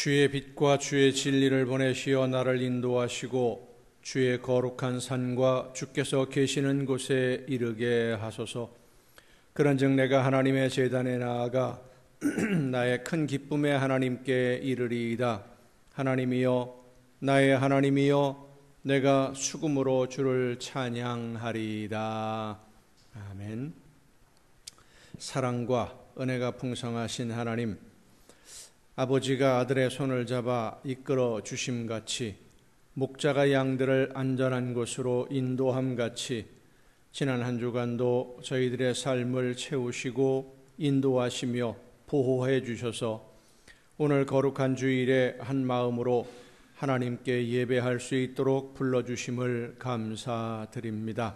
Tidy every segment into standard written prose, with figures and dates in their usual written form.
주의 빛과 주의 진리를 보내시어 나를 인도하시고 주의 거룩한 산과 주께서 계시는 곳에 이르게 하소서. 그런즉 내가 하나님의 제단에 나아가 나의 큰 기쁨에 하나님께 이르리이다. 하나님이여, 나의 하나님이여, 내가 수금으로 주를 찬양하리이다. 아멘. 사랑과 은혜가 풍성하신 하나님, 아버지가 아들의 손을 잡아 이끌어 주심같이 목자가 양들을 안전한 곳으로 인도함같이 지난 한 주간도 저희들의 삶을 채우시고 인도하시며 보호해 주셔서 오늘 거룩한 주일에 한 마음으로 하나님께 예배할 수 있도록 불러주심을 감사드립니다.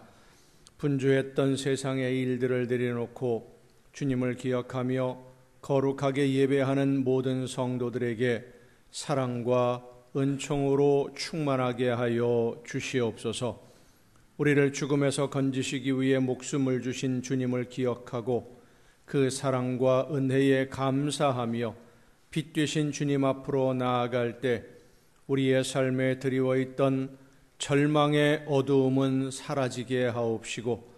분주했던 세상의 일들을 내려놓고 주님을 기억하며 거룩하게 예배하는 모든 성도들에게 사랑과 은총으로 충만하게 하여 주시옵소서. 우리를 죽음에서 건지시기 위해 목숨을 주신 주님을 기억하고 그 사랑과 은혜에 감사하며 빛 되신 주님 앞으로 나아갈 때 우리의 삶에 드리워있던 절망의 어두움은 사라지게 하옵시고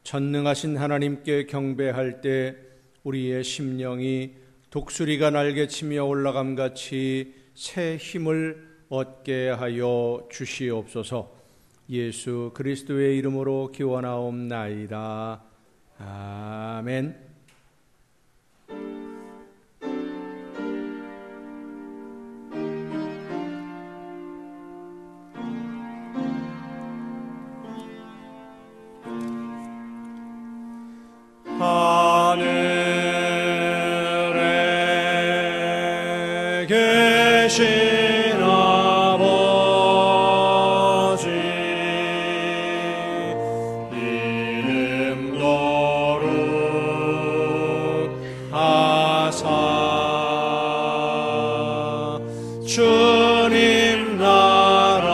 전능하신 하나님께 경배할 때 우리의 심령이 독수리가 날개치며 올라감같이 새 힘을 얻게 하여 주시옵소서. 예수 그리스도의 이름으로 기원하옵나이다. 아멘. 하늘에 계신 아버지, 이름 거룩하사 주님 나라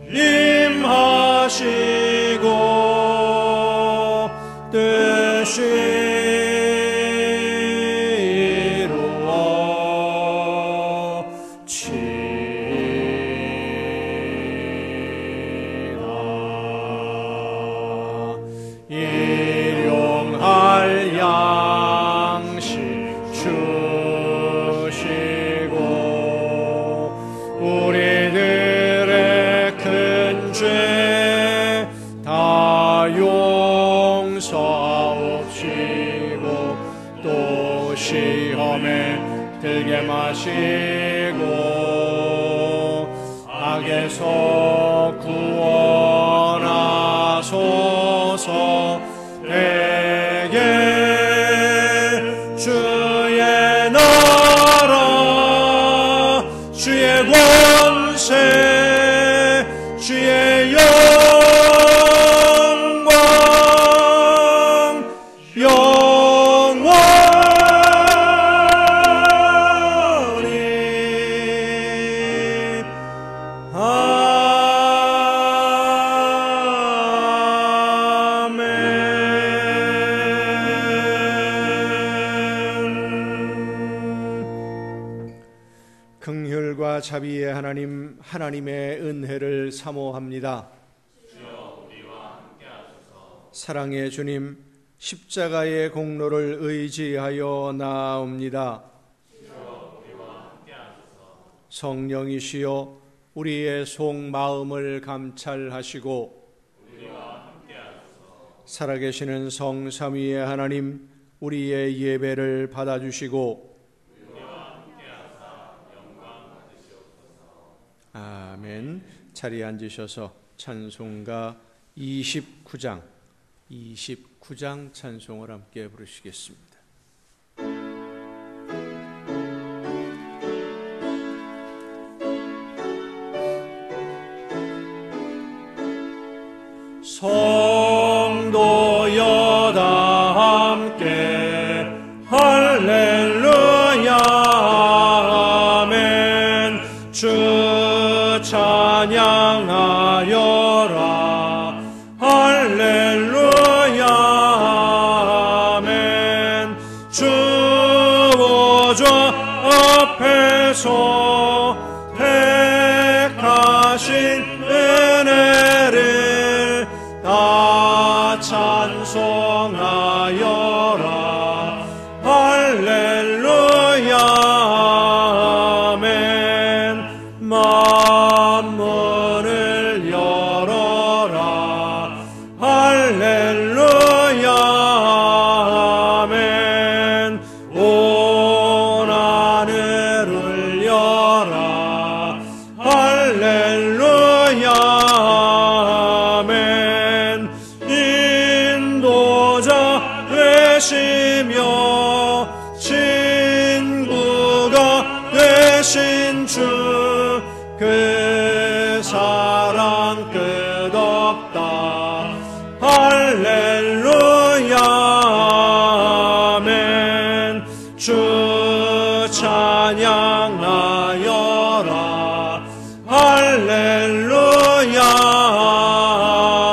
임하시고 뜻이 이루어지리라. 일용할 양식 주시고 우리들의 큰 죄 다 용서하옵시고 또 시험에 들게 마시고 악에서 구원하소서. 내게 주의 나라 주의 권세 주의 영광 영원히 아멘. 긍휼과 자비의 하나님, 하나님의 은혜를 사모합니다. 사랑의 주님, 십자가의 공로를 의지하여 나아옵니다. 성령이시여 우리의 속마음을 감찰하시고 살아계시는 성삼위의 하나님, 우리의 예배를 받아주시고 아멘. 자리에 앉으셔서 찬송가 29장 찬송을 함께 부르시겠습니다. 성도여 다 함께 할렐루야 아멘. 주 찬양하여라 할렐루야 아멘. 주 보좌 앞에서 택하신 은혜를 다 찬송하여라. 할렐루야 아멘. 만문을 열어라. 할렐루야 아멘. 온 하늘을 열라. 할렐루야 아멘. 인도자 되시며 친구가 되신 주 그 사랑 끝없다. 할렐루야 아멘. 주 찬양하여라. 할렐루야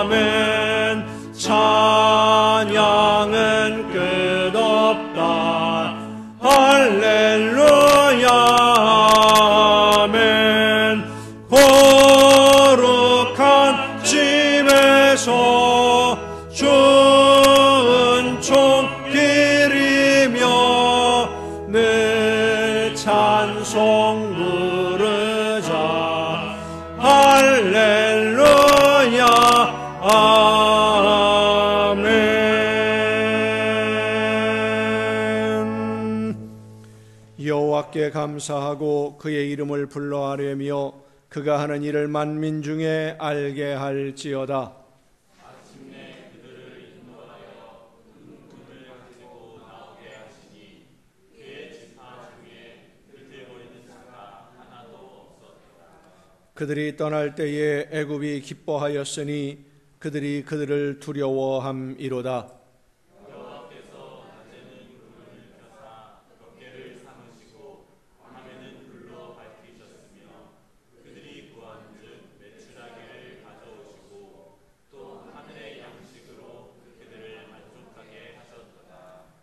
아멘. 찬양은 끝없다. 할렐루야 아멘. 거룩한 집에서 좋은 총길이며 늘 찬송 부르자. 할렐루야 아멘. 여호와께 감사하고 그의 이름을 불러하려며 그가 하는 일을 만민 중에 알게 할지어다. 그들이 떠날 때에 애굽이 기뻐하였으니 그들이 그들을 두려워함이로다.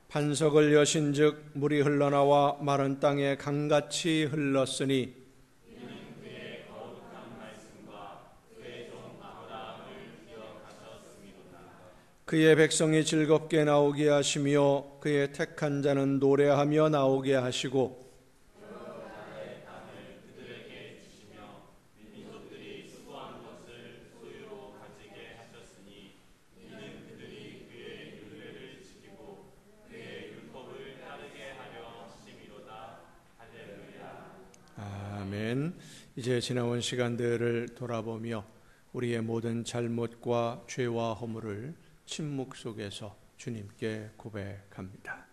반석을 여신즉 물이 흘러나와 마른 땅에 강같이 흘렀으니 그의 백성이 즐겁게 나오게 하시며 그의 택한 자는 노래하며 나오게 하시고 아멘. 이제 지나온 시간들을 돌아보며 우리의 모든 잘못과 죄와 허물을 침묵 속에서 주님께 고백합니다.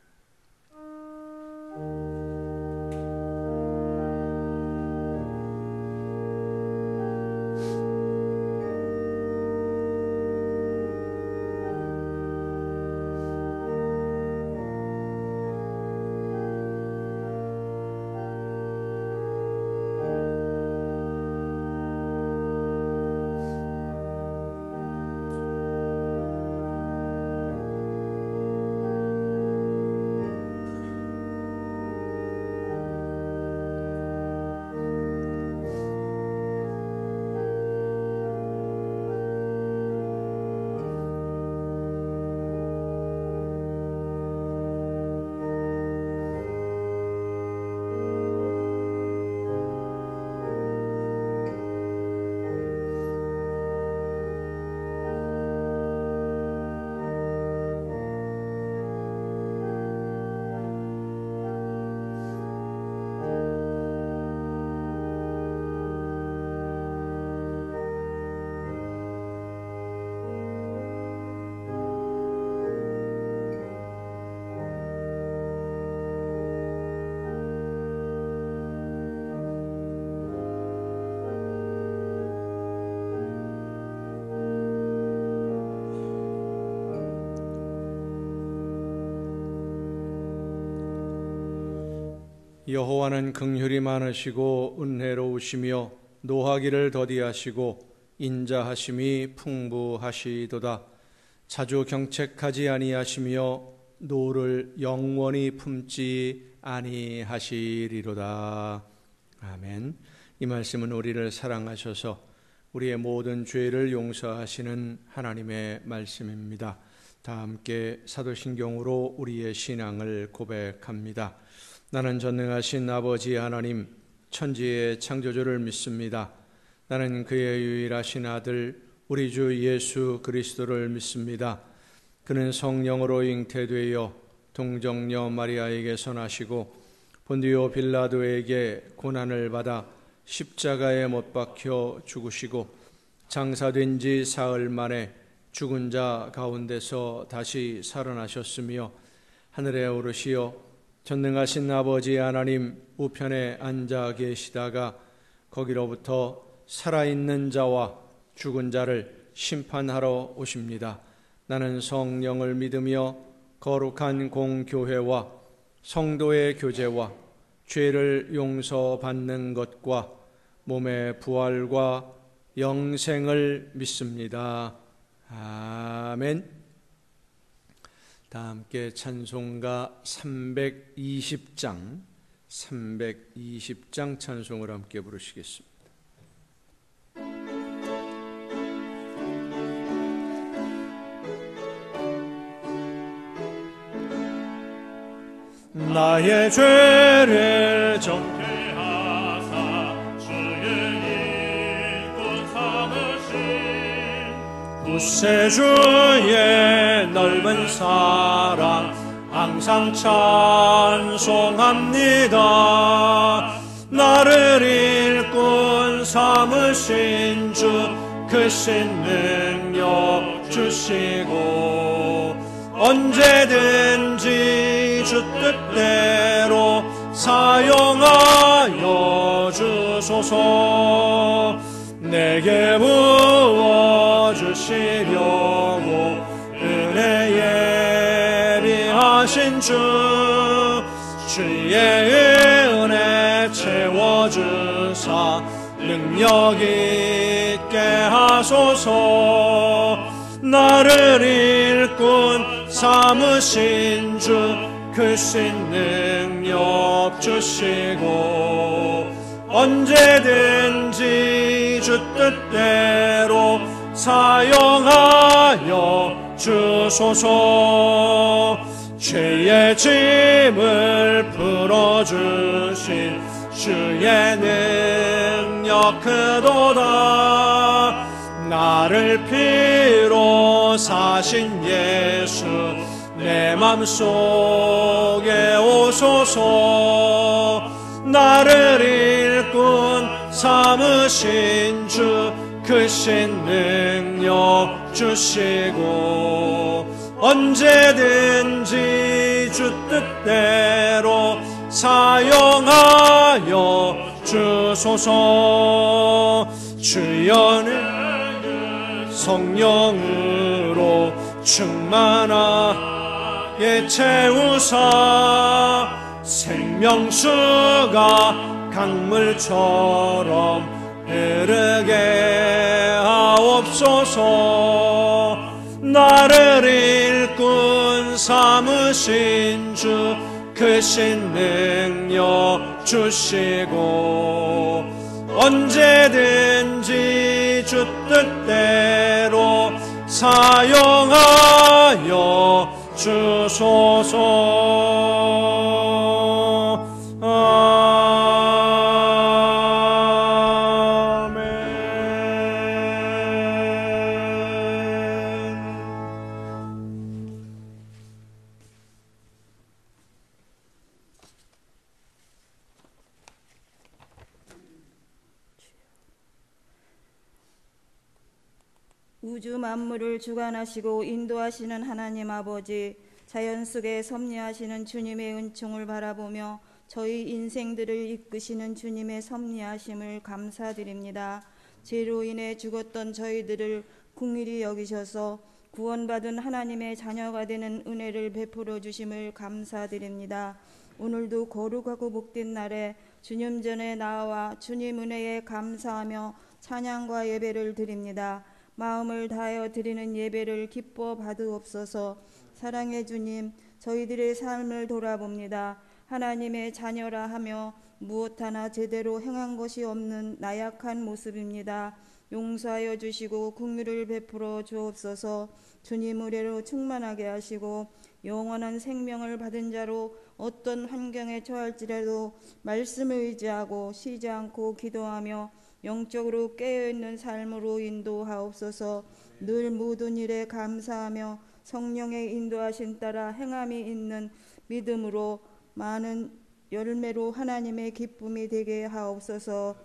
여호와는 긍휼이 많으시고 은혜로우시며 노하기를 더디하시고 인자하심이 풍부하시도다. 자주 경책하지 아니하시며 노를 영원히 품지 아니하시리로다. 아멘. 이 말씀은 우리를 사랑하셔서 우리의 모든 죄를 용서하시는 하나님의 말씀입니다. 다 함께 사도신경으로 우리의 신앙을 고백합니다. 나는 전능하신 아버지 하나님, 천지의 창조주를 믿습니다. 나는 그의 유일하신 아들 우리 주 예수 그리스도를 믿습니다. 그는 성령으로 잉태되어 동정녀 마리아에게서 나시고 본디오 빌라도에게 고난을 받아 십자가에 못 박혀 죽으시고 장사된 지 사흘 만에 죽은 자 가운데서 다시 살아나셨으며 하늘에 오르시어 전능하신 아버지 하나님 우편에 앉아 계시다가 거기로부터 살아있는 자와 죽은 자를 심판하러 오십니다. 나는 성령을 믿으며 거룩한 공교회와 성도의 교제와 죄를 용서받는 것과 몸의 부활과 영생을 믿습니다. 아멘. 다 함께 찬송가 320장 찬송을 함께 부르시겠습니다. 나의 죄를 정죄하사 주의 일꾼 삼으신 구세주의 넓은 사랑 항상 찬송합니다. 나를 일꾼 삼으신 주 크신 능력 주시고 언제든지 주 뜻대로 사용하여 주소서. 내게 부어주시려고 은혜 예비하신 주 주의 은혜 채워주사 능력 있게 하소서. 나를 일꾼 삼으신 주 크신 능력 주시고 언제든지 주 뜻대로 사용하여 주소서. 죄의 짐을 풀어주신 주의 능력 크도다. 나를 피로 사신 예수 내 맘속에 오소서. 나를 일꾼 삼으신 주 크신 능력 주시고 언제든지 주 뜻대로 사용하여 주소서. 주여 성령으로 충만하게 채우사 생명수가 강물처럼 흐르게 하옵소서. 나를 일꾼 삼으신 주 크신 능력 주시고 언제든지 주 뜻대로 사용하여 주소서. 아멘. 우주 만물을 주관하시고 인도하시는 하나님 아버지, 자연 속에 섭리하시는 주님의 은총을 바라보며 저희 인생들을 이끄시는 주님의 섭리하심을 감사드립니다. 죄로 인해 죽었던 저희들을 긍휼히 여기셔서 구원받은 하나님의 자녀가 되는 은혜를 베풀어 주심을 감사드립니다. 오늘도 거룩하고 복된 날에 주님 전에 나와 주님 은혜에 감사하며 찬양과 예배를 드립니다. 마음을 다하여 드리는 예배를 기뻐 받으옵소서. 사랑의 주님, 저희들의 삶을 돌아봅니다. 하나님의 자녀라 하며 무엇 하나 제대로 행한 것이 없는 나약한 모습입니다. 용서하여 주시고 긍휼을 베풀어 주옵소서. 주님 의뢰로 충만하게 하시고 영원한 생명을 받은 자로 어떤 환경에 처할지라도 말씀을 의지하고 쉬지 않고 기도하며 영적으로 깨어있는 삶으로 인도하옵소서. 늘 모든 일에 감사하며 성령의 인도하신 따라 행함이 있는 믿음으로 많은 열매로 하나님의 기쁨이 되게 하옵소서.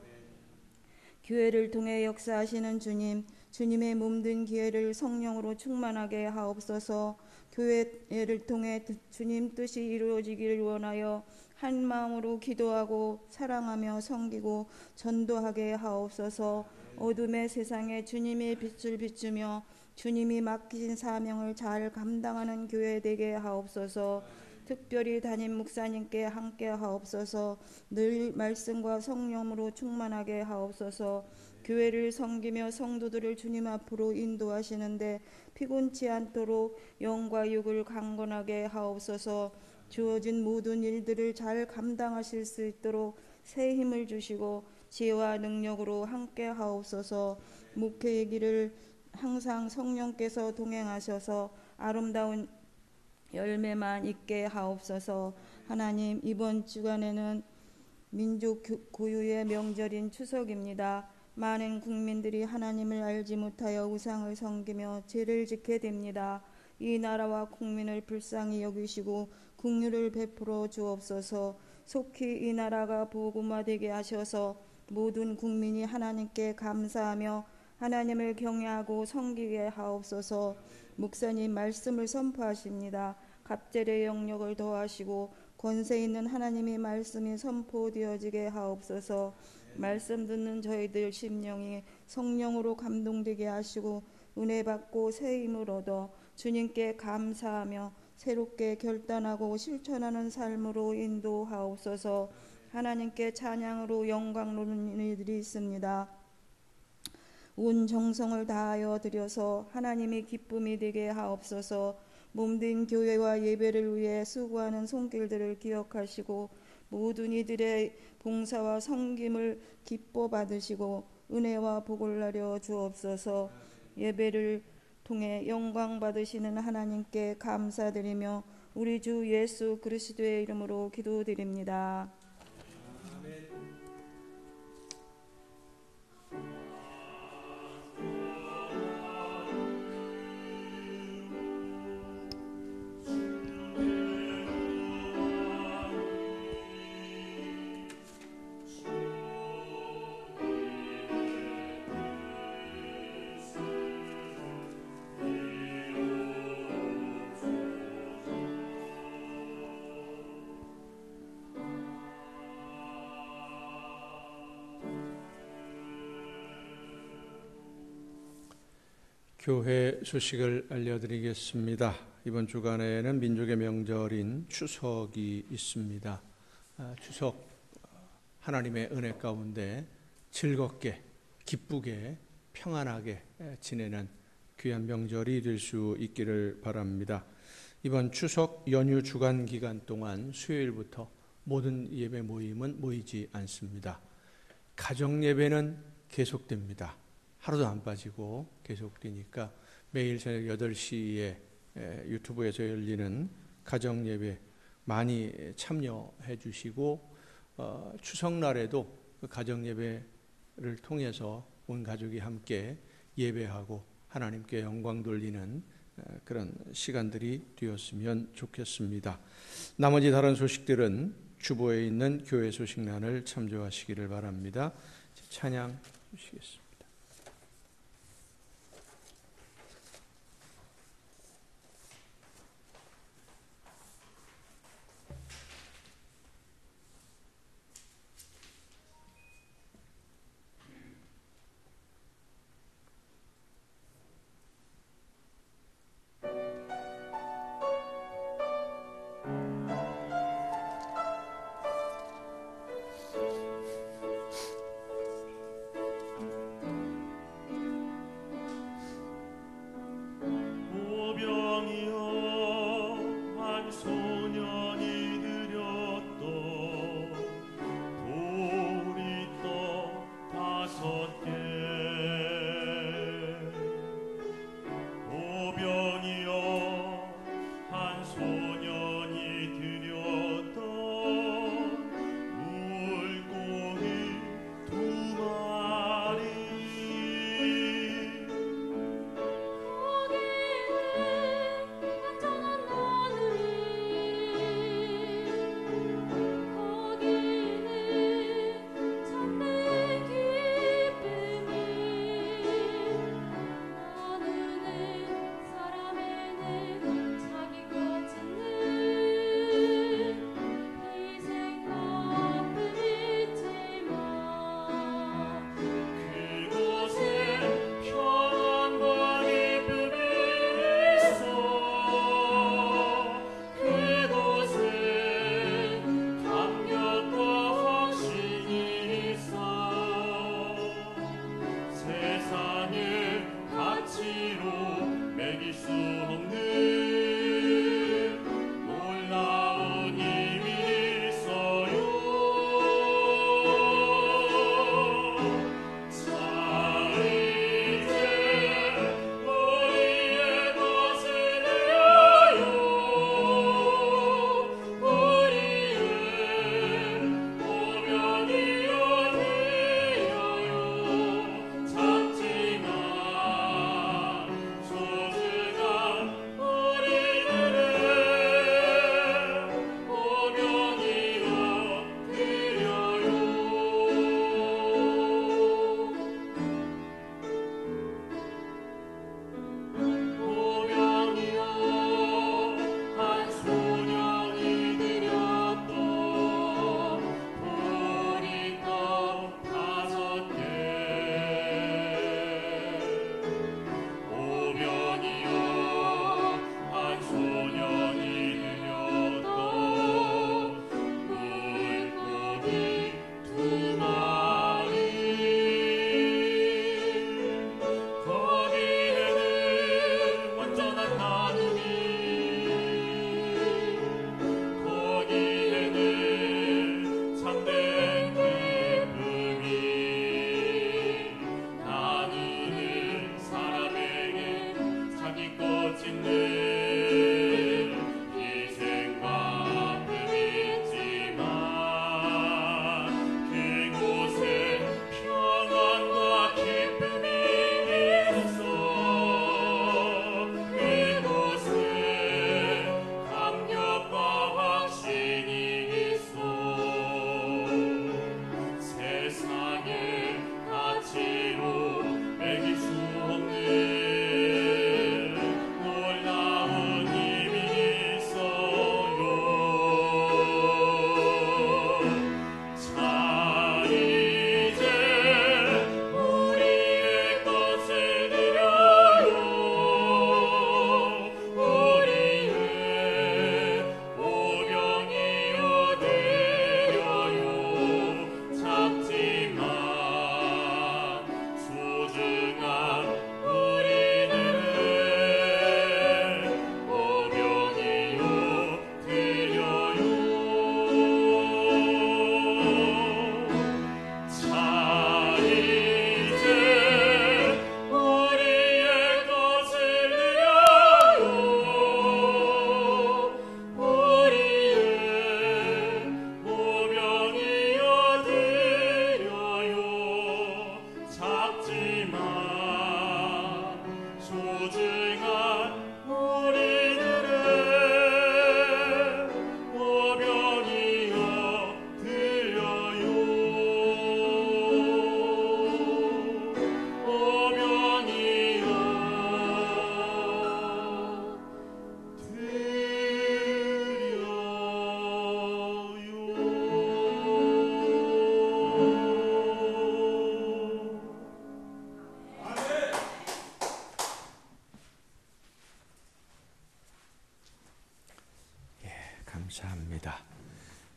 교회를 통해 역사하시는 주님, 주님의 몸된 기회를 성령으로 충만하게 하옵소서. 교회를 통해 주님 뜻이 이루어지기를 원하여 한 마음으로 기도하고 사랑하며 섬기고 전도하게 하옵소서. 어둠의 세상에 주님의 빛을 비추며 주님이 맡기신 사명을 잘 감당하는 교회 되게 하옵소서. 특별히 담임 목사님께 함께 하옵소서. 늘 말씀과 성령으로 충만하게 하옵소서. 교회를 섬기며 성도들을 주님 앞으로 인도하시는데 피곤치 않도록 영과 육을 강건하게 하옵소서. 주어진 모든 일들을 잘 감당하실 수 있도록 새 힘을 주시고 지혜와 능력으로 함께 하옵소서. 목회의 길을 항상 성령께서 동행하셔서 아름다운 열매만 있게 하옵소서. 하나님, 이번 주간에는 민족 고유의 명절인 추석입니다. 많은 국민들이 하나님을 알지 못하여 우상을 섬기며 죄를 짓게 됩니다. 이 나라와 국민을 불쌍히 여기시고 긍휼을 베풀어 주옵소서. 속히 이 나라가 복음화되게 하셔서 모든 국민이 하나님께 감사하며 하나님을 경외하고 섬기게 하옵소서. 목사님 말씀을 선포하십니다. 갑절의 영역을 더하시고 권세 있는 하나님의 말씀이 선포되어지게 하옵소서. 말씀 듣는 저희들 심령이 성령으로 감동되게 하시고 은혜 받고 새 힘을 얻어 주님께 감사하며 새롭게 결단하고 실천하는 삶으로 인도하옵소서. 하나님께 찬양으로 영광 돌리는 이들이 있습니다. 온 정성을 다하여 드려서 하나님의 기쁨이 되게 하옵소서. 몸된 교회와 예배를 위해 수고하는 손길들을 기억하시고 모든 이들의 봉사와 섬김을 기뻐 받으시고 은혜와 복을 나려 주옵소서. 예배를 통해 영광 받으시는 하나님께 감사드리며 우리 주 예수 그리스도의 이름으로 기도드립니다. 교회 소식을 알려드리겠습니다. 이번 주간에는 민족의 명절인 추석이 있습니다. 추석 하나님의 은혜 가운데 즐겁게 기쁘게 평안하게 지내는 귀한 명절이 될 수 있기를 바랍니다. 이번 추석 연휴 주간 기간 동안 수요일부터 모든 예배 모임은 모이지 않습니다. 가정 예배는 계속됩니다. 하루도 안 빠지고 계속되니까 매일 저녁 8시에 유튜브에서 열리는 가정 예배 많이 참여해 주시고 추석날에도 그 가정 예배를 통해서 온 가족이 함께 예배하고 하나님께 영광 돌리는 그런 시간들이 되었으면 좋겠습니다. 나머지 다른 소식들은 주보에 있는 교회 소식란을 참조하시기를 바랍니다. 찬양 주시겠습니다.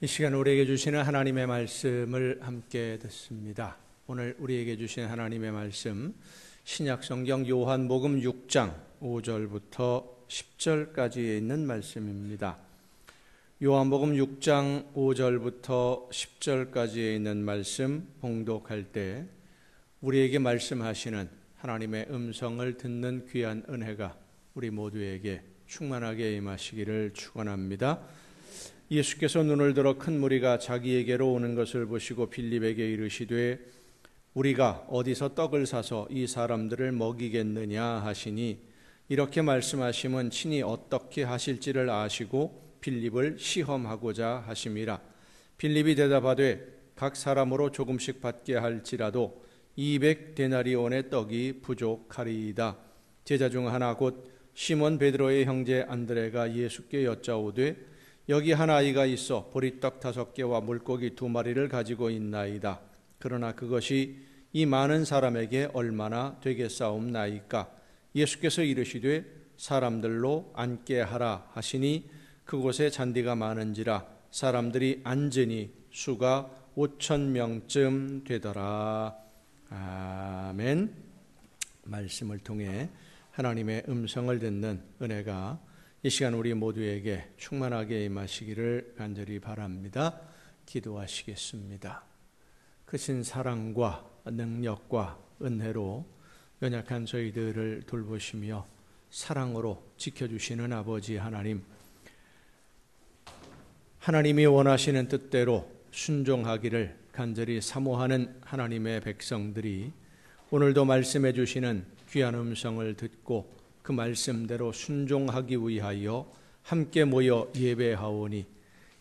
이 시간 우리에게 주시는 하나님의 말씀을 함께 듣습니다. 오늘 우리에게 주신 하나님의 말씀, 신약성경 요한복음 6장 5절부터 10절까지에 있는 말씀입니다. 요한복음 6장 5절부터 10절까지에 있는 말씀 봉독할 때 우리에게 말씀하시는 하나님의 음성을 듣는 귀한 은혜가 우리 모두에게 충만하게 임하시기를 축원합니다. 예수께서 눈을 들어 큰 무리가 자기에게로 오는 것을 보시고 빌립에게 이르시되 우리가 어디서 떡을 사서 이 사람들을 먹이겠느냐 하시니, 이렇게 말씀하심은 친히 어떻게 하실지를 아시고 빌립을 시험하고자 하심이라. 빌립이 대답하되 각 사람으로 조금씩 받게 할지라도 200데나리온의 떡이 부족하리이다. 제자 중 하나 곧 시몬 베드로의 형제 안드레가 예수께 여짜오되 여기 한 아이가 있어 보리떡 5개와 물고기 2마리를 가지고 있나이다. 그러나 그것이 이 많은 사람에게 얼마나 되겠사옵나이까? 예수께서 이르시되 사람들로 앉게 하라 하시니 그곳에 잔디가 많은지라 사람들이 앉으니 수가 5,000명쯤 되더라. 아멘. 말씀을 통해 하나님의 음성을 듣는 은혜가 이 시간 우리 모두에게 충만하게 임하시기를 간절히 바랍니다. 기도하시겠습니다. 크신 사랑과 능력과 은혜로 연약한 저희들을 돌보시며 사랑으로 지켜주시는 아버지 하나님, 하나님이 원하시는 뜻대로 순종하기를 간절히 사모하는 하나님의 백성들이 오늘도 말씀해 주시는 귀한 음성을 듣고 그 말씀대로 순종하기 위하여 함께 모여 예배하오니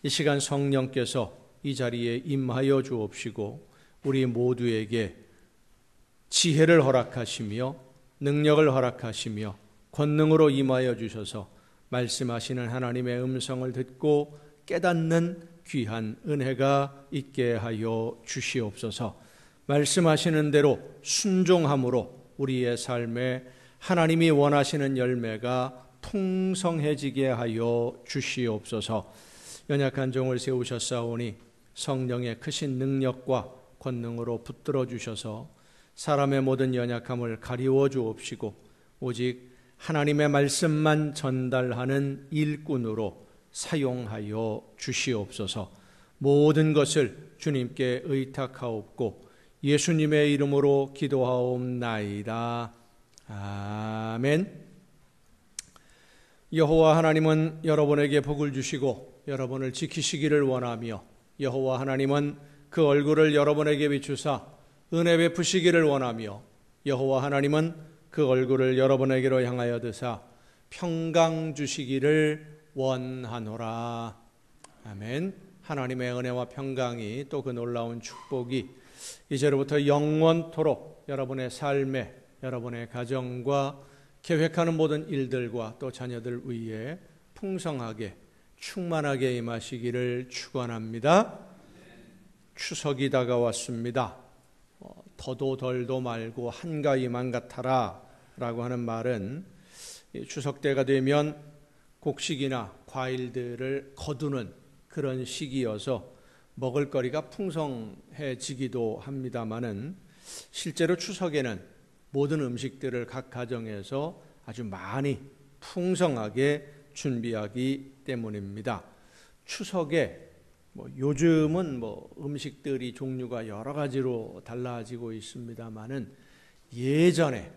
이 시간 성령께서 이 자리에 임하여 주옵시고 우리 모두에게 지혜를 허락하시며 능력을 허락하시며 권능으로 임하여 주셔서 말씀하시는 하나님의 음성을 듣고 깨닫는 귀한 은혜가 있게 하여 주시옵소서. 말씀하시는 대로 순종함으로 우리의 삶에 하나님이 원하시는 열매가 풍성해지게 하여 주시옵소서. 연약한 종을 세우셨사오니 성령의 크신 능력과 권능으로 붙들어 주셔서 사람의 모든 연약함을 가리워 주옵시고 오직 하나님의 말씀만 전달하는 일꾼으로 사용하여 주시옵소서. 모든 것을 주님께 의탁하옵고 예수님의 이름으로 기도하옵나이다. 아멘. 여호와 하나님은 여러분에게 복을 주시고 여러분을 지키시기를 원하며 여호와 하나님은 그 얼굴을 여러분에게 비추사 은혜 베푸시기를 원하며 여호와 하나님은 그 얼굴을 여러분에게로 향하여 드사 평강 주시기를 원하노라. 아멘. 하나님의 은혜와 평강이 또 그 놀라운 축복이 이제로부터 영원토록 여러분의 삶에 여러분의 가정과 계획하는 모든 일들과 또 자녀들 위에 풍성하게 충만하게 임하시기를 축원합니다. 추석이 다가왔습니다. 더도 덜도 말고 한가위만 같아라 라고 하는 말은 추석 때가 되면 곡식이나 과일들을 거두는 그런 시기여서 먹을거리가 풍성해지기도 합니다마는 실제로 추석에는 모든 음식들을 각 가정에서 아주 많이 풍성하게 준비하기 때문입니다. 추석에 요즘은 음식들이 종류가 여러 가지로 달라지고 있습니다마는 예전에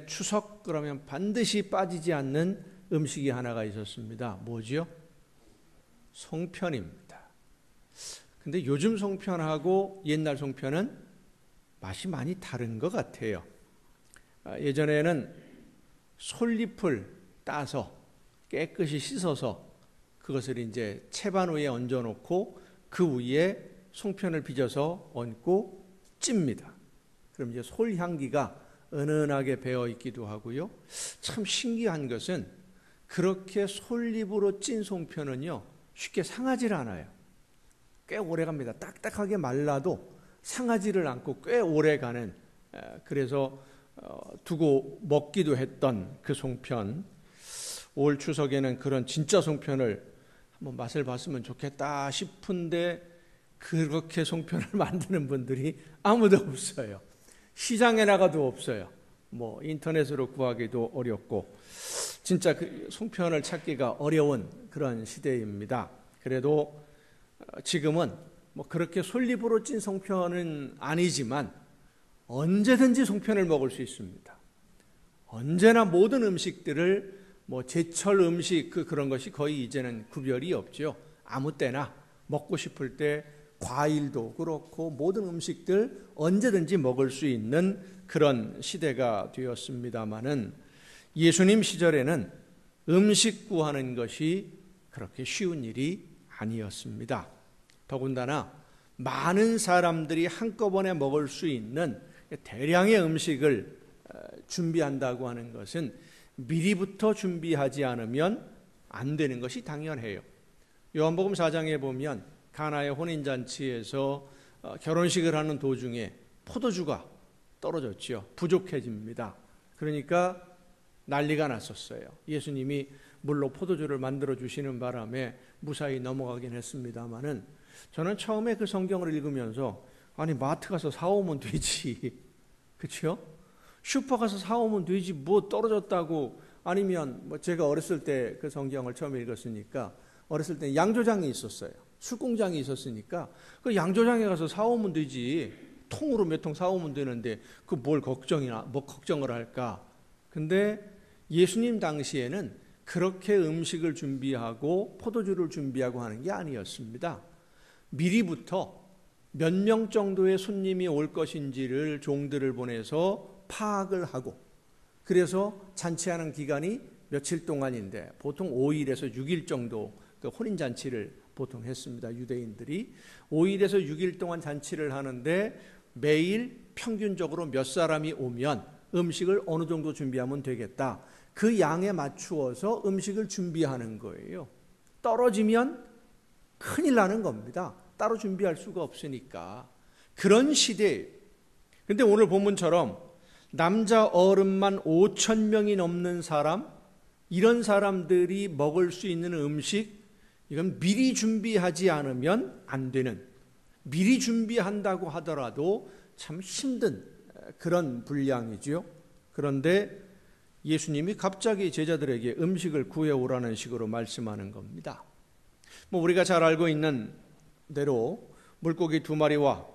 추석 그러면 반드시 빠지지 않는 음식이 하나가 있었습니다. 뭐지요? 송편입니다. 근데 요즘 송편하고 옛날 송편은 맛이 많이 다른 것 같아요. 예전에는 솔잎을 따서 깨끗이 씻어서 그것을 이제 채반 위에 얹어놓고 그 위에 송편을 빚어서 얹고 찝니다. 그럼 이제 솔 향기가 은은하게 배어 있기도 하고요. 참 신기한 것은 그렇게 솔잎으로 찐 송편은요 쉽게 상하지를 않아요. 꽤 오래 갑니다. 딱딱하게 말라도 상하지를 않고 꽤 오래 가는, 그래서 두고 먹기도 했던 그 송편. 올 추석에는 그런 진짜 송편을 맛을 봤으면 좋겠다 싶은데 그렇게 송편을 만드는 분들이 아무도 없어요. 시장에 나가도 없어요. 인터넷으로 구하기도 어렵고 진짜 그 송편을 찾기가 어려운 그런 시대입니다. 그래도 지금은 그렇게 솔잎으로 찐 송편은 아니지만 언제든지 송편을 먹을 수 있습니다. 언제나 모든 음식들을 제철 음식 그런 것이 거의 이제는 구별이 없죠. 아무 때나 먹고 싶을 때 과일도 그렇고 모든 음식들 언제든지 먹을 수 있는 그런 시대가 되었습니다마는 예수님 시절에는 음식 구하는 것이 그렇게 쉬운 일이 아니었습니다. 더군다나 많은 사람들이 한꺼번에 먹을 수 있는 대량의 음식을 준비한다고 하는 것은 미리부터 준비하지 않으면 안 되는 것이 당연해요. 요한복음 4장에 보면 가나의 혼인잔치에서 결혼식을 하는 도중에 포도주가 떨어졌죠. 부족해집니다. 그러니까 난리가 났었어요. 예수님이 물로 포도주를 만들어 주시는 바람에 무사히 넘어가긴 했습니다마는 저는 처음에 그 성경을 읽으면서 아니 마트 가서 사오면 되지, 그렇죠? 슈퍼 가서 사오면 되지 뭐 떨어졌다고. 아니면 제가 어렸을 때 그 성경을 처음 읽었으니까 어렸을 때 양조장이 있었어요. 수공장이 있었으니까 그 양조장에 가서 사오면 되지, 통으로 몇 통 사오면 되는데 그 뭘 걱정을 할까. 근데 예수님 당시에는 그렇게 음식을 준비하고 포도주를 준비하고 하는 게 아니었습니다. 미리부터 몇 명 정도의 손님이 올 것인지를 종들을 보내서 파악을 하고, 그래서 잔치하는 기간이 며칠 동안인데 보통 5일에서 6일 정도 그 혼인잔치를 보통 했습니다. 유대인들이 5일에서 6일 동안 잔치를 하는데 매일 평균적으로 몇 사람이 오면 음식을 어느 정도 준비하면 되겠다. 그 양에 맞추어서 음식을 준비하는 거예요. 떨어지면 큰일 나는 겁니다. 따로 준비할 수가 없으니까. 그런 시대예요. 그런데 오늘 본문처럼 남자 어른만 5,000명이 넘는 사람, 이런 사람들이 먹을 수 있는 음식, 이건 미리 준비하지 않으면 안 되는, 미리 준비한다고 하더라도 참 힘든 그런 분량이죠. 그런데 예수님이 갑자기 제자들에게 음식을 구해오라는 식으로 말씀하는 겁니다. 우리가 잘 알고 있는 대로 물고기 2마리와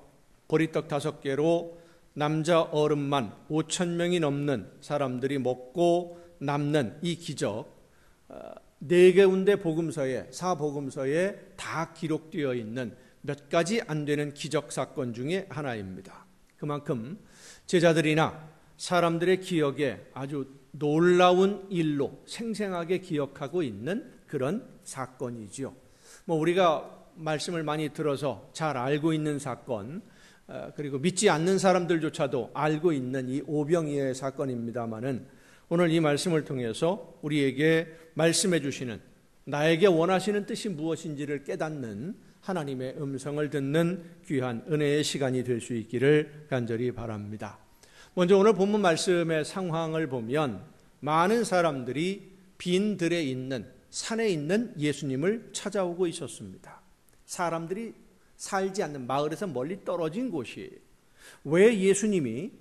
보리떡 5개로 남자 어른만 5,000명이 넘는 사람들이 먹고 남는 이 기적, 4개운데 복음서에, 사복음서에 다 기록되어 있는 몇 가지 안 되는 기적 사건 중에 하나입니다. 그만큼 제자들이나 사람들의 기억에 아주 놀라운 일로 생생하게 기억하고 있는 그런 사건이지요. 우리가 말씀을 많이 들어서 잘 알고 있는 사건, 그리고 믿지 않는 사람들조차도 알고 있는 이 오병이어의 사건입니다마는 오늘 이 말씀을 통해서 우리에게 말씀해 주시는, 나에게 원하시는 뜻이 무엇인지를 깨닫는 하나님의 음성을 듣는 귀한 은혜의 시간이 될 수 있기를 간절히 바랍니다. 먼저 오늘 본문 말씀의 상황을 보면 많은 사람들이 빈 들에 있는, 산에 있는 예수님을 찾아오고 있었습니다. 사람들이 살지 않는 마을에서 멀리 떨어진 곳이에요. 왜 예수님이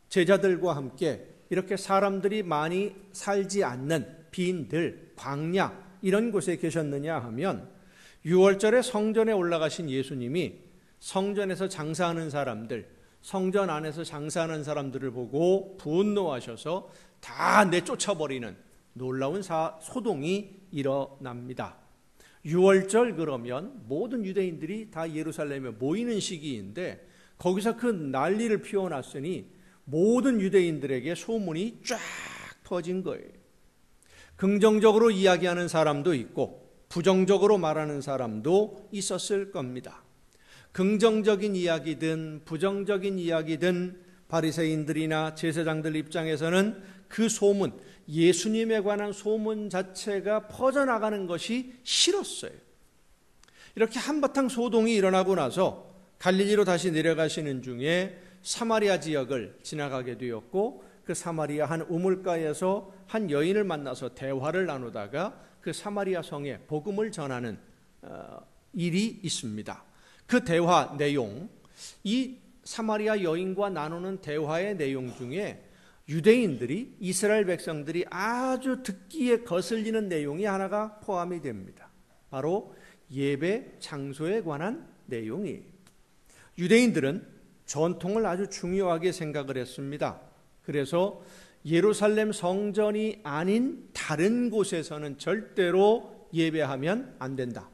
제자들과 함께 이렇게 사람들이 많이 살지 않는 빈 들, 광야 이런 곳에 계셨느냐 하면 6월절에 성전에 올라가신 예수님이 성전에서 장사하는 사람들, 성전 안에서 장사하는 사람들을 보고 분노하셔서 다 내쫓아버리는 놀라운 소동이 일어납니다. 6월절 그러면 모든 유대인들이 다 예루살렘에 모이는 시기인데 거기서 그 난리를 피워놨으니 모든 유대인들에게 소문이 쫙 퍼진 거예요. 긍정적으로 이야기하는 사람도 있고 부정적으로 말하는 사람도 있었을 겁니다. 긍정적인 이야기든 부정적인 이야기든 바리새인들이나 제사장들 입장에서는 그 소문, 예수님에 관한 소문 자체가 퍼져나가는 것이 싫었어요. 이렇게 한바탕 소동이 일어나고 나서 갈릴리로 다시 내려가시는 중에 사마리아 지역을 지나가게 되었고, 그 사마리아 한 우물가에서 한 여인을 만나서 대화를 나누다가 그 사마리아 성에 복음을 전하는 일이 있습니다. 그 대화 내용, 이 사마리아 여인과 나누는 대화의 내용 중에 유대인들이, 이스라엘 백성들이 아주 듣기에 거슬리는 내용이 하나가 포함이 됩니다. 바로 예배 장소에 관한 내용이에요. 유대인들은 전통을 아주 중요하게 생각을 했습니다. 그래서 예루살렘 성전이 아닌 다른 곳에서는 절대로 예배하면 안 된다.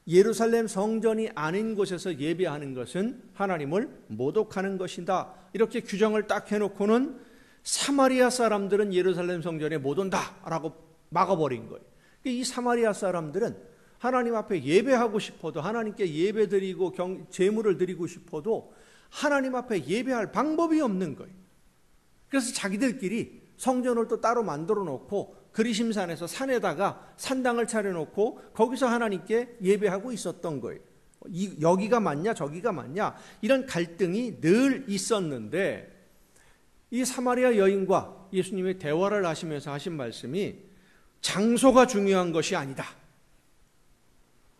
예루살렘 성전이 아닌 곳에서 예배하는 것은 하나님을 모독하는 것이다. 이렇게 규정을 딱 해놓고는 사마리아 사람들은 예루살렘 성전에 못 온다라고 막아버린 거예요. 이 사마리아 사람들은 하나님 앞에 예배하고 싶어도, 하나님께 예배드리고 제물을 드리고 싶어도 하나님 앞에 예배할 방법이 없는 거예요. 그래서 자기들끼리 성전을 또 따로 만들어 놓고 그리심산에서 산에다가 산당을 차려놓고 거기서 하나님께 예배하고 있었던 거예요. 여기가 맞냐 저기가 맞냐 이런 갈등이 늘 있었는데, 이 사마리아 여인과 예수님의 대화를 하시면서 하신 말씀이 장소가 중요한 것이 아니다.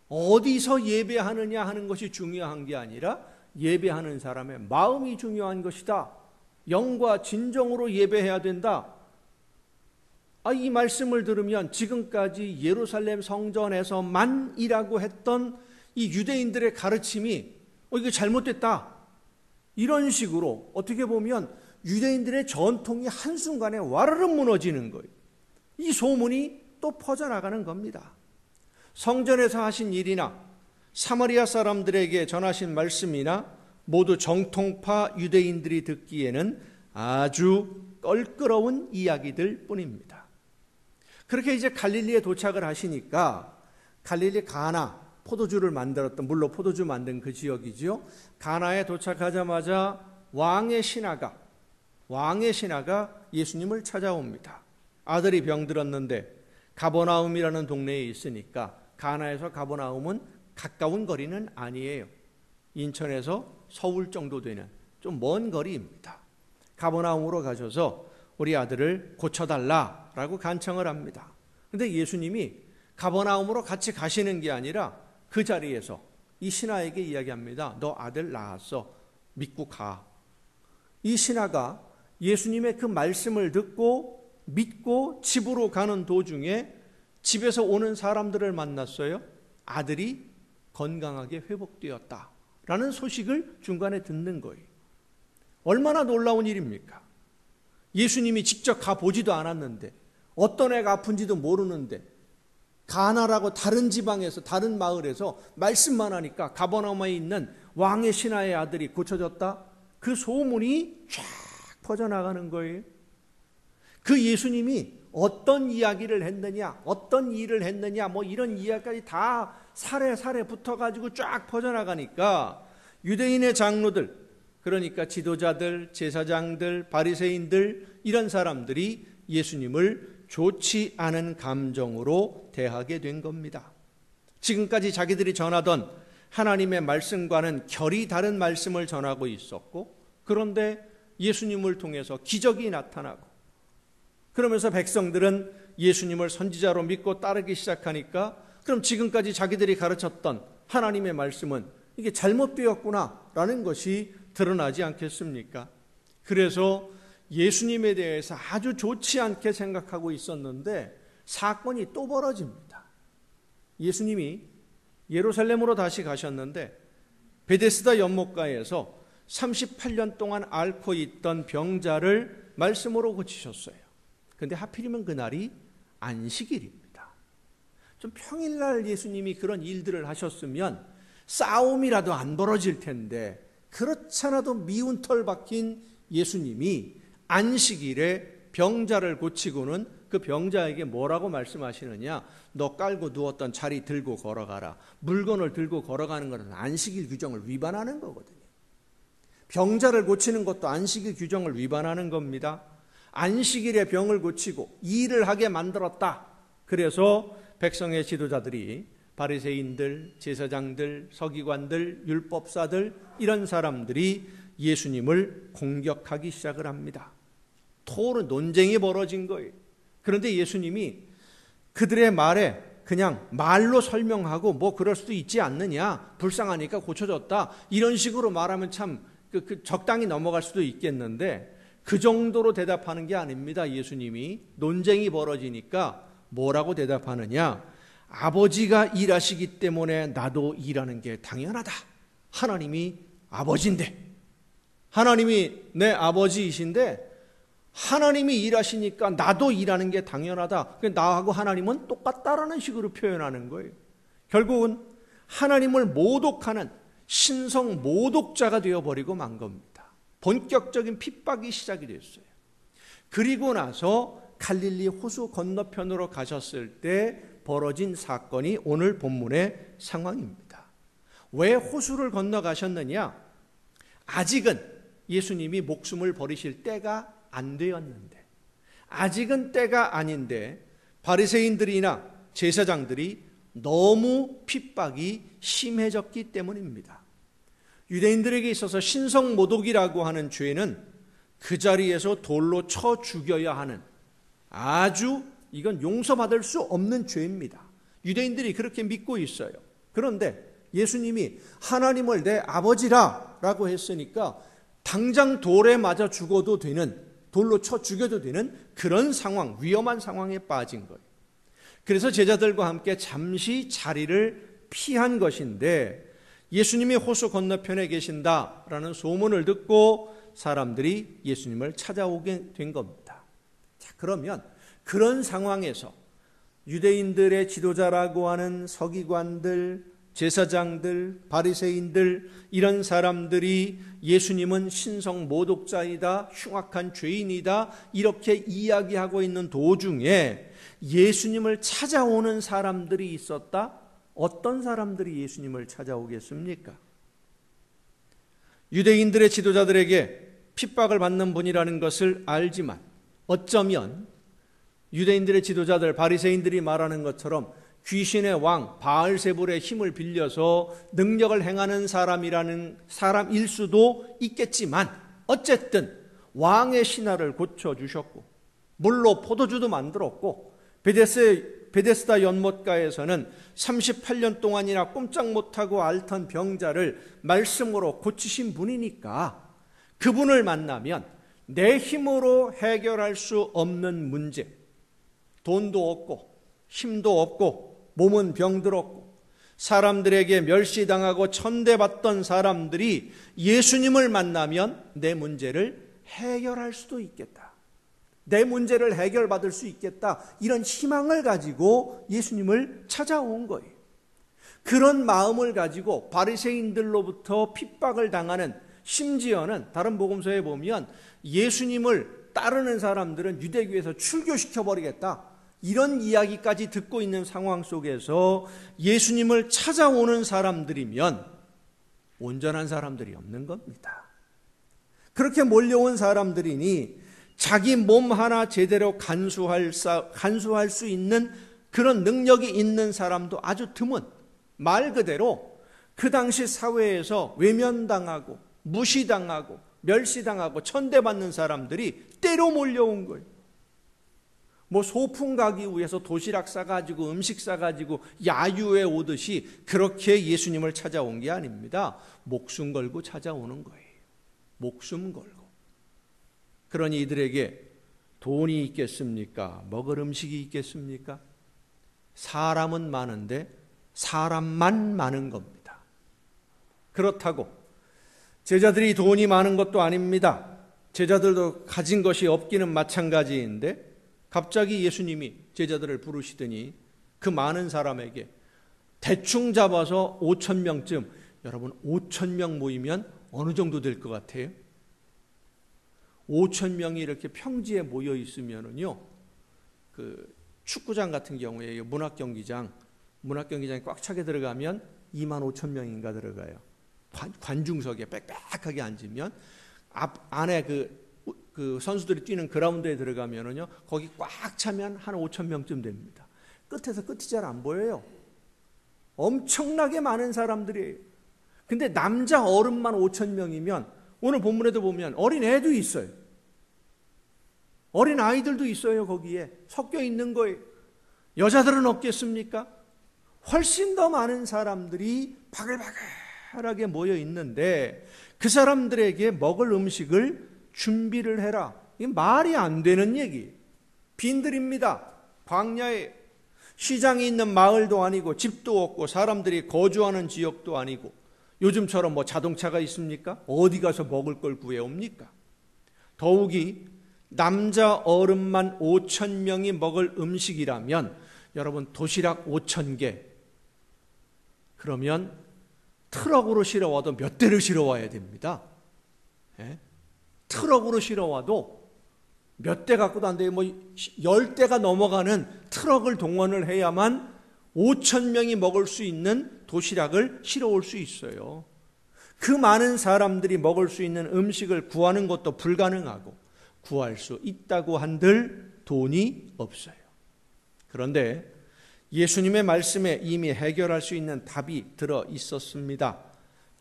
어디서 예배하느냐 하는 것이 중요한 게 아니라 예배하는 사람의 마음이 중요한 것이다. 영과 진정으로 예배해야 된다. 이 말씀을 들으면 지금까지 예루살렘 성전에서만이라고 했던 이 유대인들의 가르침이 이게 잘못됐다. 이런 식으로 어떻게 보면 유대인들의 전통이 한순간에 와르르 무너지는 거예요. 이 소문이 또 퍼져나가는 겁니다. 성전에서 하신 일이나 사마리아 사람들에게 전하신 말씀이나 모두 정통파 유대인들이 듣기에는 아주 껄끄러운 이야기들 뿐입니다. 그렇게 이제 갈릴리에 도착을 하시니까 갈릴리 가나, 포도주를 만들었던, 물로 포도주 만든 그 지역이지요. 가나에 도착하자마자 왕의 신하가 예수님을 찾아옵니다. 아들이 병들었는데 가버나움이라는 동네에 있으니까, 가나에서 가버나움은 가까운 거리는 아니에요. 인천에서 서울 정도 되는 좀 먼 거리입니다. 가버나움으로 가셔서 우리 아들을 고쳐달라라고 간청을 합니다. 그런데 예수님이 가버나움으로 같이 가시는 게 아니라 그 자리에서 이 신하에게 이야기합니다. 너 아들 낳았어. 믿고 가. 이 신하가 예수님의 그 말씀을 듣고 믿고 집으로 가는 도중에 집에서 오는 사람들을 만났어요. 아들이 건강하게 회복되었다라는 소식을 중간에 듣는 거예요. 얼마나 놀라운 일입니까? 예수님이 직접 가보지도 않았는데, 어떤 애가 아픈지도 모르는데, 가나라고 다른 지방에서, 다른 마을에서 말씀만 하니까 가버나움에 있는 왕의 신하의 아들이 고쳐졌다? 그 소문이 쫙 퍼져나가는 거예요. 그 예수님이 어떤 이야기를 했느냐, 어떤 일을 했느냐, 이런 이야기까지 다 사례 붙어가지고 쫙 퍼져나가니까 유대인의 장로들, 그러니까 지도자들, 제사장들, 바리새인들, 이런 사람들이 예수님을 좋지 않은 감정으로 대하게 된 겁니다. 지금까지 자기들이 전하던 하나님의 말씀과는 결이 다른 말씀을 전하고 있었고, 그런데 예수님을 통해서 기적이 나타나고, 그러면서 백성들은 예수님을 선지자로 믿고 따르기 시작하니까, 그럼 지금까지 자기들이 가르쳤던 하나님의 말씀은 이게 잘못되었구나라는 것이 드러나지 않겠습니까? 그래서 예수님에 대해서 아주 좋지 않게 생각하고 있었는데 사건이 또 벌어집니다. 예수님이 예루살렘으로 다시 가셨는데 베데스다 연못가에서 38년 동안 앓고 있던 병자를 말씀으로 고치셨어요. 그런데 하필이면 그날이 안식일입니다. 좀 평일날 예수님이 그런 일들을 하셨으면 싸움이라도 안 벌어질 텐데, 그렇잖아도 미운 털 박힌 예수님이 안식일에 병자를 고치고는 그 병자에게 뭐라고 말씀하시느냐? 너 깔고 누웠던 자리 들고 걸어가라. 물건을 들고 걸어가는 것은 안식일 규정을 위반하는 거거든요. 병자를 고치는 것도 안식일 규정을 위반하는 겁니다. 안식일에 병을 고치고 일을 하게 만들었다. 그래서 백성의 지도자들이, 바리새인들, 제사장들, 서기관들, 율법사들, 이런 사람들이 예수님을 공격하기 시작을 합니다. 토론, 논쟁이 벌어진 거예요. 그런데 예수님이 그들의 말에, 그냥 말로 설명하고 뭐 그럴 수도 있지 않느냐, 불쌍하니까 고쳐졌다, 이런 식으로 말하면 참 적당히 넘어갈 수도 있겠는데 그 정도로 대답하는 게 아닙니다. 예수님이 논쟁이 벌어지니까 뭐라고 대답하느냐, 아버지가 일하시기 때문에 나도 일하는 게 당연하다. 하나님이 아버지인데, 하나님이 내 아버지이신데 하나님이 일하시니까 나도 일하는 게 당연하다. 나하고 하나님은 똑같다라는 식으로 표현하는 거예요. 결국은 하나님을 모독하는 신성 모독자가 되어버리고 만 겁니다. 본격적인 핍박이 시작이 됐어요. 그리고 나서 갈릴리 호수 건너편으로 가셨을 때 벌어진 사건이 오늘 본문의 상황입니다. 왜 호수를 건너가셨느냐? 아직은 예수님이 목숨을 버리실 때가 안 되었는데, 아직은 때가 아닌데 바리새인들이나 제사장들이 너무 핍박이 심해졌기 때문입니다. 유대인들에게 있어서 신성모독이라고 하는 죄는 그 자리에서 돌로 쳐 죽여야 하는, 아주 이건 용서받을 수 없는 죄입니다. 유대인들이 그렇게 믿고 있어요. 그런데 예수님이 하나님을 내 아버지라라고 했으니까 당장 돌에 맞아 죽어도 되는, 돌로 쳐 죽여도 되는 그런 상황, 위험한 상황에 빠진 거예요. 그래서 제자들과 함께 잠시 자리를 피한 것인데, 예수님이 호수 건너편에 계신다라는 소문을 듣고 사람들이 예수님을 찾아오게 된 겁니다. 자, 그러면 그런 상황에서 유대인들의 지도자라고 하는 서기관들, 제사장들, 바리새인들, 이런 사람들이 예수님은 신성 모독자이다, 흉악한 죄인이다, 이렇게 이야기하고 있는 도중에 예수님을 찾아오는 사람들이 있었다. 어떤 사람들이 예수님을 찾아오겠습니까? 유대인들의 지도자들에게 핍박을 받는 분이라는 것을 알지만 어쩌면 유대인들의 지도자들, 바리새인들이 말하는 것처럼 귀신의 왕 바알세불의 힘을 빌려서 능력을 행하는 사람이라는 사람일 수도 있겠지만, 어쨌든 왕의 신하를 고쳐주셨고 물로 포도주도 만들었고 베데스다 연못가에서는 38년 동안이나 꼼짝 못하고 앓던 병자를 말씀으로 고치신 분이니까 그분을 만나면 내 힘으로 해결할 수 없는 문제, 돈도 없고 힘도 없고 몸은 병들었고 사람들에게 멸시당하고 천대받던 사람들이 예수님을 만나면 내 문제를 해결할 수도 있겠다, 내 문제를 해결받을 수 있겠다, 이런 희망을 가지고 예수님을 찾아온 거예요. 그런 마음을 가지고 바리새인들로부터 핍박을 당하는, 심지어는 다른 복음서에 보면 예수님을 따르는 사람들은 유대교에서 출교시켜버리겠다, 이런 이야기까지 듣고 있는 상황 속에서 예수님을 찾아오는 사람들이면 온전한 사람들이 없는 겁니다. 그렇게 몰려온 사람들이니 자기 몸 하나 제대로 간수할 수 있는 그런 능력이 있는 사람도 아주 드문, 말 그대로 그 당시 사회에서 외면당하고 무시당하고 멸시당하고 천대받는 사람들이 때로 몰려온 거예요. 뭐 소풍 가기 위해서 도시락 싸가지고 음식 싸가지고 야유에 오듯이 그렇게 예수님을 찾아온 게 아닙니다. 목숨 걸고 찾아오는 거예요. 목숨 걸고. 그러니 이들에게 돈이 있겠습니까? 먹을 음식이 있겠습니까? 사람은 많은데 사람만 많은 겁니다. 그렇다고 제자들이 돈이 많은 것도 아닙니다. 제자들도 가진 것이 없기는 마찬가지인데 갑자기 예수님이 제자들을 부르시더니 그 많은 사람에게 대충 잡아서 5,000명쯤, 여러분 5,000명 모이면 어느 정도 될 것 같아요? 5,000명이 이렇게 평지에 모여 있으면은요, 그 축구장 같은 경우에 문학경기장이 꽉 차게 들어가면 25,000명인가 들어가요. 관중석에 빽빽하게 앉으면 안에 그 선수들이 뛰는 그라운드에 들어가면은요, 거기 꽉 차면 한 5,000명쯤 됩니다. 끝에서 끝이 잘 안 보여요. 엄청나게 많은 사람들이에요. 근데 남자 어른만 5,000명이면 오늘 본문에도 보면 어린 애도 있어요. 어린 아이들도 있어요. 거기에 섞여 있는 거예요. 여자들은 없겠습니까? 훨씬 더 많은 사람들이 바글바글하게 모여 있는데 그 사람들에게 먹을 음식을 준비를 해라. 이게 말이 안 되는 얘기. 빈들입니다. 광야에 시장이 있는 마을도 아니고 집도 없고 사람들이 거주하는 지역도 아니고 요즘처럼 뭐 자동차가 있습니까? 어디 가서 먹을 걸 구해옵니까? 더욱이 남자 어른만 5,000명이 먹을 음식이라면 여러분 도시락 5,000개 그러면 트럭으로 실어와도 몇 대를 실어와야 됩니다. 예? 트럭으로 실어와도 몇 대 갖고도 안 돼요. 뭐 10대가 넘어가는 트럭을 동원을 해야만 5,000명이 먹을 수 있는 도시락을 실어올 수 있어요. 그 많은 사람들이 먹을 수 있는 음식을 구하는 것도 불가능하고 구할 수 있다고 한들 돈이 없어요. 그런데 예수님의 말씀에 이미 해결할 수 있는 답이 들어 있었습니다.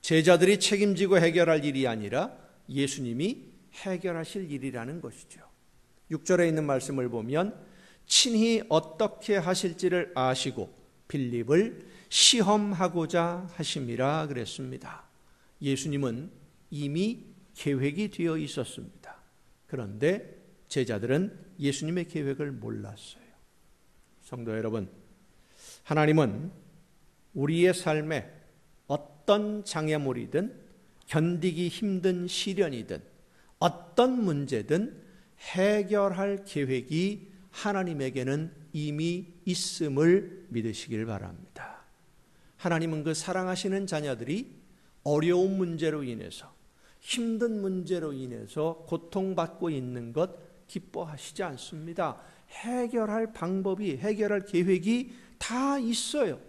제자들이 책임지고 해결할 일이 아니라 예수님이 해결하실 일이라는 것이죠. 6절에 있는 말씀을 보면 친히 어떻게 하실지를 아시고 빌립을 시험하고자 하심이라 그랬습니다. 예수님은 이미 계획이 되어 있었습니다. 그런데 제자들은 예수님의 계획을 몰랐어요. 성도 여러분, 하나님은 우리의 삶에 어떤 장애물이든 견디기 힘든 시련이든 어떤 문제든 해결할 계획이 하나님에게는 이미 있음을 믿으시길 바랍니다. 하나님은 그 사랑하시는 자녀들이 어려운 문제로 인해서 힘든 문제로 인해서 고통받고 있는 것 기뻐하시지 않습니다. 해결할 방법이 해결할 계획이 다 있어요.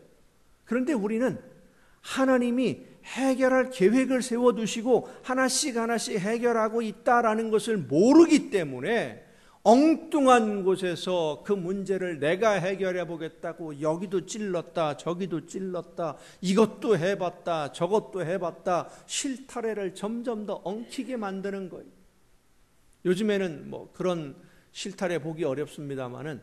그런데 우리는 하나님이 해결할 계획을 세워두시고 하나씩 하나씩 해결하고 있다라는 것을 모르기 때문에 엉뚱한 곳에서 그 문제를 내가 해결해 보겠다고 여기도 찔렀다 저기도 찔렀다 이것도 해봤다 저것도 해봤다 실타래를 점점 더 엉키게 만드는 거예요. 요즘에는 뭐 그런 실타래 보기 어렵습니다만은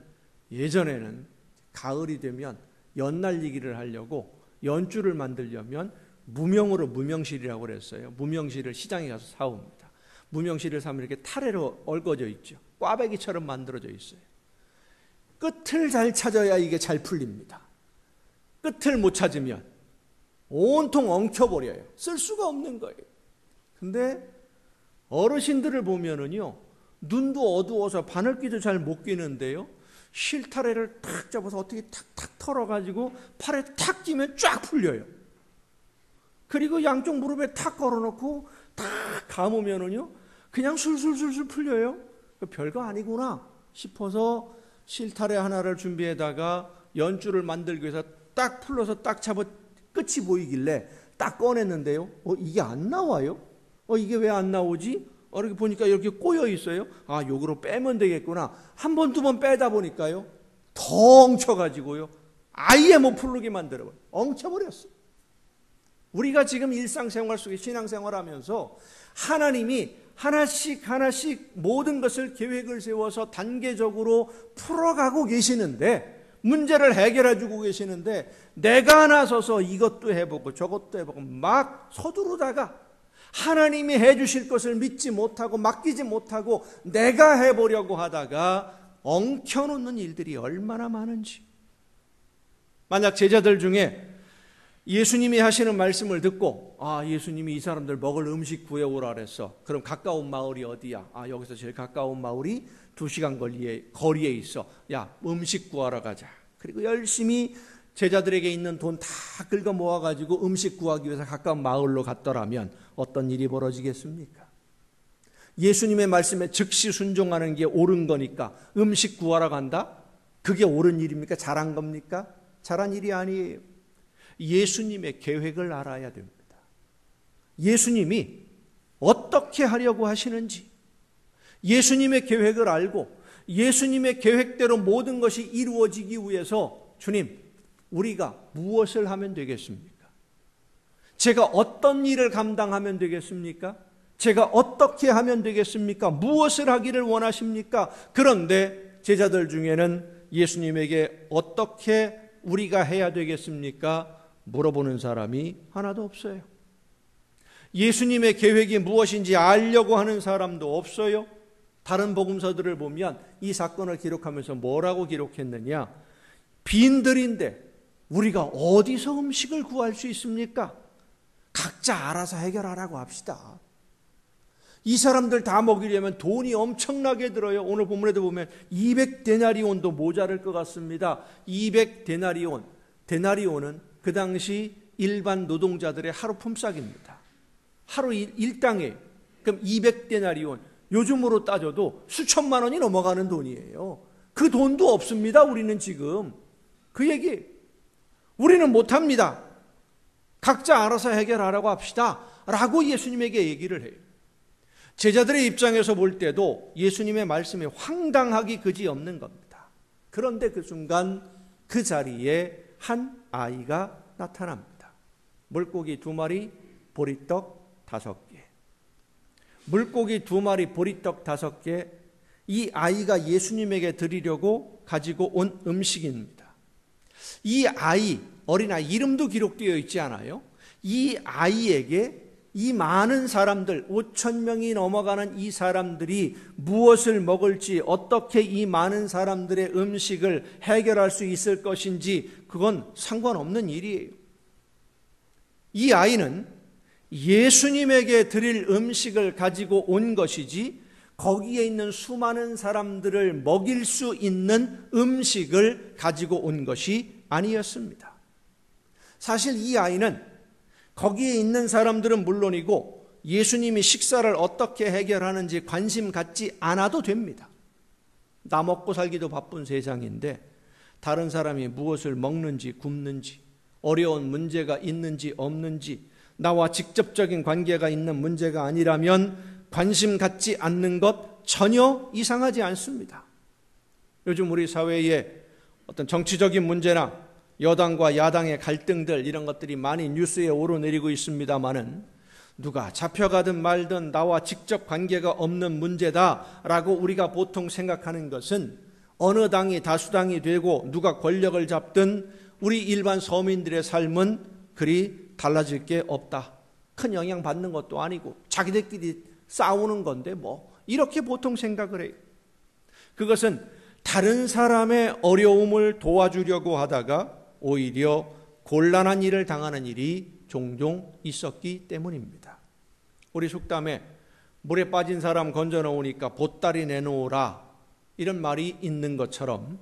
예전에는 가을이 되면 연날리기를 하려고 연줄을 만들려면 무명으로 무명실이라고 그랬어요. 무명실을 시장에 가서 사옵니다. 무명실을 사면 이렇게 타래로 얽어져 있죠. 꽈배기처럼 만들어져 있어요. 끝을 잘 찾아야 이게 잘 풀립니다. 끝을 못 찾으면 온통 엉켜버려요. 쓸 수가 없는 거예요. 근데 어르신들을 보면은요, 눈도 어두워서 바늘귀도 잘 못 끼는데요, 실타래를 탁 잡아서 어떻게 탁탁 털어가지고 팔에 탁 끼면 쫙 풀려요. 그리고 양쪽 무릎에 탁 걸어놓고 탁 감으면은요, 그냥 술술술술 풀려요. 별거 아니구나 싶어서 실타래 하나를 준비해다가 연줄을 만들기 위해서 딱 풀러서 딱 잡아 끝이 보이길래 딱 꺼냈는데요. 이게 안 나와요? 이게 왜 안 나오지? 이렇게 보니까 이렇게 꼬여 있어요. 요거로 빼면 되겠구나. 한 번, 두 번 빼다 보니까요, 더 엉쳐가지고요, 아예 못 풀르게 만들어버려요. 엉쳐버렸어요. 우리가 지금 일상생활 속에 신앙생활하면서 하나님이 하나씩 하나씩 모든 것을 계획을 세워서 단계적으로 풀어가고 계시는데, 문제를 해결해 주고 계시는데, 내가 나서서 이것도 해보고 저것도 해보고 막 서두르다가 하나님이 해주실 것을 믿지 못하고 맡기지 못하고 내가 해보려고 하다가 엉켜놓는 일들이 얼마나 많은지. 만약 제자들 중에 예수님이 하시는 말씀을 듣고 예수님이 이 사람들 먹을 음식 구해오라 그랬어. 그럼 가까운 마을이 어디야? 여기서 제일 가까운 마을이 2시간 거리에 있어. 야, 음식 구하러 가자. 그리고 열심히 제자들에게 있는 돈 다 긁어 모아가지고 음식 구하기 위해서 가까운 마을로 갔더라면 어떤 일이 벌어지겠습니까? 예수님의 말씀에 즉시 순종하는 게 옳은 거니까 음식 구하러 간다? 그게 옳은 일입니까? 잘한 겁니까? 잘한 일이 아니에요. 예수님의 계획을 알아야 됩니다. 예수님이 어떻게 하려고 하시는지, 예수님의 계획을 알고 예수님의 계획대로 모든 것이 이루어지기 위해서 주님, 우리가 무엇을 하면 되겠습니까? 제가 어떤 일을 감당하면 되겠습니까? 제가 어떻게 하면 되겠습니까? 무엇을 하기를 원하십니까? 그런데 제자들 중에는 예수님에게 어떻게 우리가 해야 되겠습니까? 물어보는 사람이 하나도 없어요. 예수님의 계획이 무엇인지 알려고 하는 사람도 없어요. 다른 복음서들을 보면 이 사건을 기록하면서 뭐라고 기록했느냐? 빈들인데 우리가 어디서 음식을 구할 수 있습니까? 각자 알아서 해결하라고 합시다. 이 사람들 다 먹이려면 돈이 엄청나게 들어요. 오늘 본문에도 보면 200데나리온도 모자랄 것 같습니다. 200데나리온. 데나리온은 그 당시 일반 노동자들의 하루 품삯입니다. 하루 일당에. 그럼 200데나리온. 요즘으로 따져도 수천만 원이 넘어가는 돈이에요. 그 돈도 없습니다. 우리는 지금. 그 얘기. 우리는 못합니다. 각자 알아서 해결하라고 합시다. 라고 예수님에게 얘기를 해요. 제자들의 입장에서 볼 때도 예수님의 말씀이 황당하기 그지없는 겁니다. 그런데 그 순간 그 자리에 한 아이가 나타납니다. 물고기 2마리, 보리떡 5개. 물고기 2마리, 보리떡 5개. 이 아이가 예수님에게 드리려고 가지고 온 음식입니다. 이 아이, 어린아이 이름도 기록되어 있지 않아요? 이 아이에게 이 많은 사람들, 5,000명이 넘어가는 이 사람들이 무엇을 먹을지, 어떻게 이 많은 사람들의 음식을 해결할 수 있을 것인지 그건 상관없는 일이에요. 이 아이는 예수님에게 드릴 음식을 가지고 온 것이지 거기에 있는 수많은 사람들을 먹일 수 있는 음식을 가지고 온 것이 아니었습니다. 사실 이 아이는 거기에 있는 사람들은 물론이고 예수님이 식사를 어떻게 해결하는지 관심 갖지 않아도 됩니다. 나 먹고 살기도 바쁜 세상인데 다른 사람이 무엇을 먹는지 굶는지, 어려운 문제가 있는지 없는지, 나와 직접적인 관계가 있는 문제가 아니라면 관심 갖지 않는 것 전혀 이상하지 않습니다. 요즘 우리 사회에 어떤 정치적인 문제나 여당과 야당의 갈등들 이런 것들이 많이 뉴스에 오르내리고 있습니다마는 누가 잡혀가든 말든 나와 직접 관계가 없는 문제다라고 우리가 보통 생각하는 것은 어느 당이 다수당이 되고 누가 권력을 잡든 우리 일반 서민들의 삶은 그리 달라질 게 없다. 큰 영향 받는 것도 아니고 자기들끼리 싸우는 건데 뭐 이렇게 보통 생각을 해요. 그것은 다른 사람의 어려움을 도와주려고 하다가 오히려 곤란한 일을 당하는 일이 종종 있었기 때문입니다. 우리 속담에 물에 빠진 사람 건져 놓으니까 보따리 내놓으라 이런 말이 있는 것처럼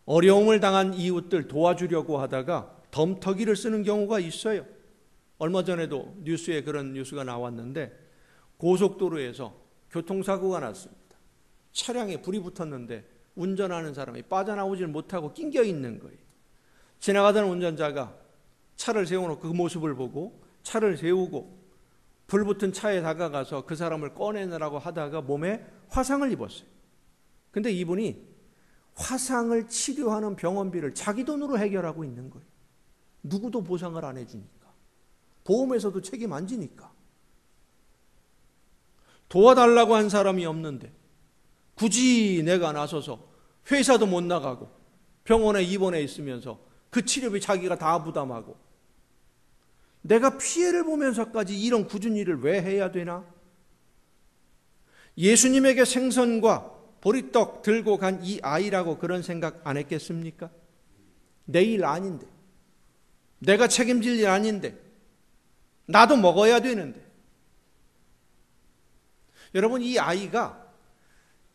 어려움을 당한 이웃들 도와주려고 하다가 덤터기를 쓰는 경우가 있어요. 얼마 전에도 뉴스에 그런 뉴스가 나왔는데 고속도로에서 교통사고가 났습니다. 차량에 불이 붙었는데 운전하는 사람이 빠져나오질 못하고 낑겨 있는 거예요. 지나가던 운전자가 차를 세워놓고 그 모습을 보고 차를 세우고 불붙은 차에 다가가서 그 사람을 꺼내느라고 하다가 몸에 화상을 입었어요. 근데 이분이 화상을 치료하는 병원비를 자기 돈으로 해결하고 있는 거예요. 누구도 보상을 안 해주니까. 보험에서도 책임 안 지니까. 도와달라고 한 사람이 없는데 굳이 내가 나서서 회사도 못 나가고 병원에 입원해 있으면서 그 치료비 자기가 다 부담하고 내가 피해를 보면서까지 이런 굳은 일을 왜 해야 되나? 예수님에게 생선과 보리떡 들고 간 이 아이라고 그런 생각 안 했겠습니까? 내 일 아닌데, 내가 책임질 일 아닌데, 나도 먹어야 되는데. 여러분, 이 아이가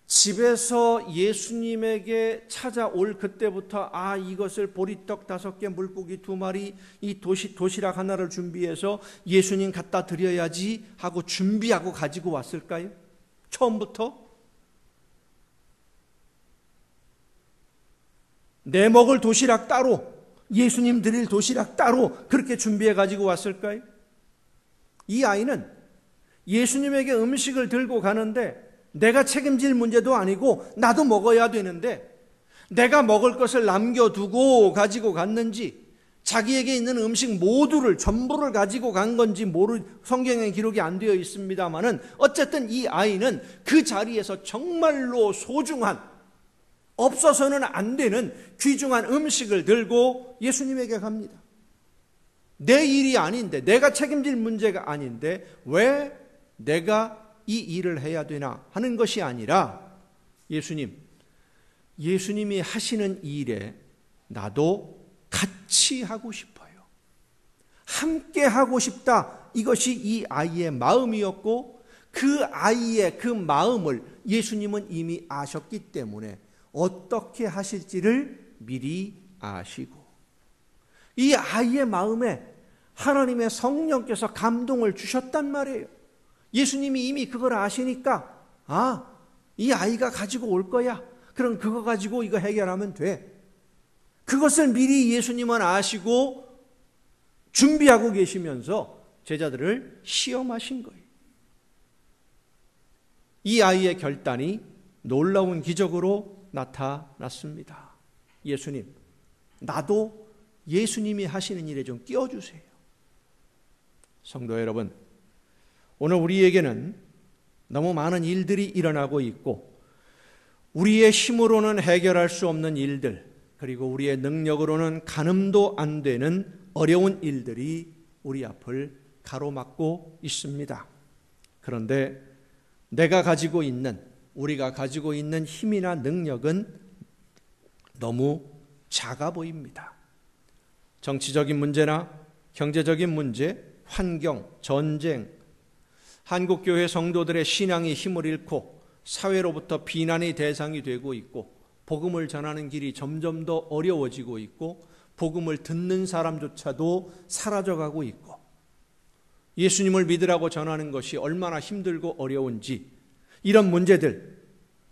집에서 예수님에게 찾아올 그때부터 이것을 보리떡 5개, 물고기 2마리, 이 도시락 하나를 준비해서 예수님 갖다 드려야지 하고 준비하고 가지고 왔을까요? 처음부터? 내 먹을 도시락 따로, 예수님 드릴 도시락 따로 그렇게 준비해 가지고 왔을까요? 이 아이는 예수님에게 음식을 들고 가는데 내가 책임질 문제도 아니고 나도 먹어야 되는데 내가 먹을 것을 남겨두고 가지고 갔는지 자기에게 있는 음식 모두를 전부를 가지고 간 건지 성경에 기록이 안 되어 있습니다마는 어쨌든 이 아이는 그 자리에서 정말로 소중한 없어서는 안 되는 귀중한 음식을 들고 예수님에게 갑니다. 내 일이 아닌데, 내가 책임질 문제가 아닌데 왜 내가 이 일을 해야 되나 하는 것이 아니라 예수님이 하시는 일에 나도 같이 하고 싶어요. 함께 하고 싶다. 이것이 이 아이의 마음이었고, 그 아이의 그 마음을 예수님은 이미 아셨기 때문에 어떻게 하실지를 미리 아시고, 이 아이의 마음에 하나님의 성령께서 감동을 주셨단 말이에요. 예수님이 이미 그걸 아시니까, 이 아이가 가지고 올 거야. 그럼 그거 가지고 이거 해결하면 돼. 그것을 미리 예수님은 아시고 준비하고 계시면서 제자들을 시험하신 거예요. 이 아이의 결단이 놀라운 기적으로 나타났습니다. 예수님, 나도 예수님이 하시는 일에 좀 끼워주세요. 성도 여러분, 오늘 우리에게는 너무 많은 일들이 일어나고 있고, 우리의 힘으로는 해결할 수 없는 일들, 그리고 우리의 능력으로는 가늠도 안 되는 어려운 일들이 우리 앞을 가로막고 있습니다. 그런데 우리가 가지고 있는 힘이나 능력은 너무 작아 보입니다. 정치적인 문제나 경제적인 문제, 환경, 전쟁, 한국교회 성도들의 신앙이 힘을 잃고 사회로부터 비난의 대상이 되고 있고, 복음을 전하는 길이 점점 더 어려워지고 있고, 복음을 듣는 사람조차도 사라져가고 있고, 예수님을 믿으라고 전하는 것이 얼마나 힘들고 어려운지, 이런 문제들,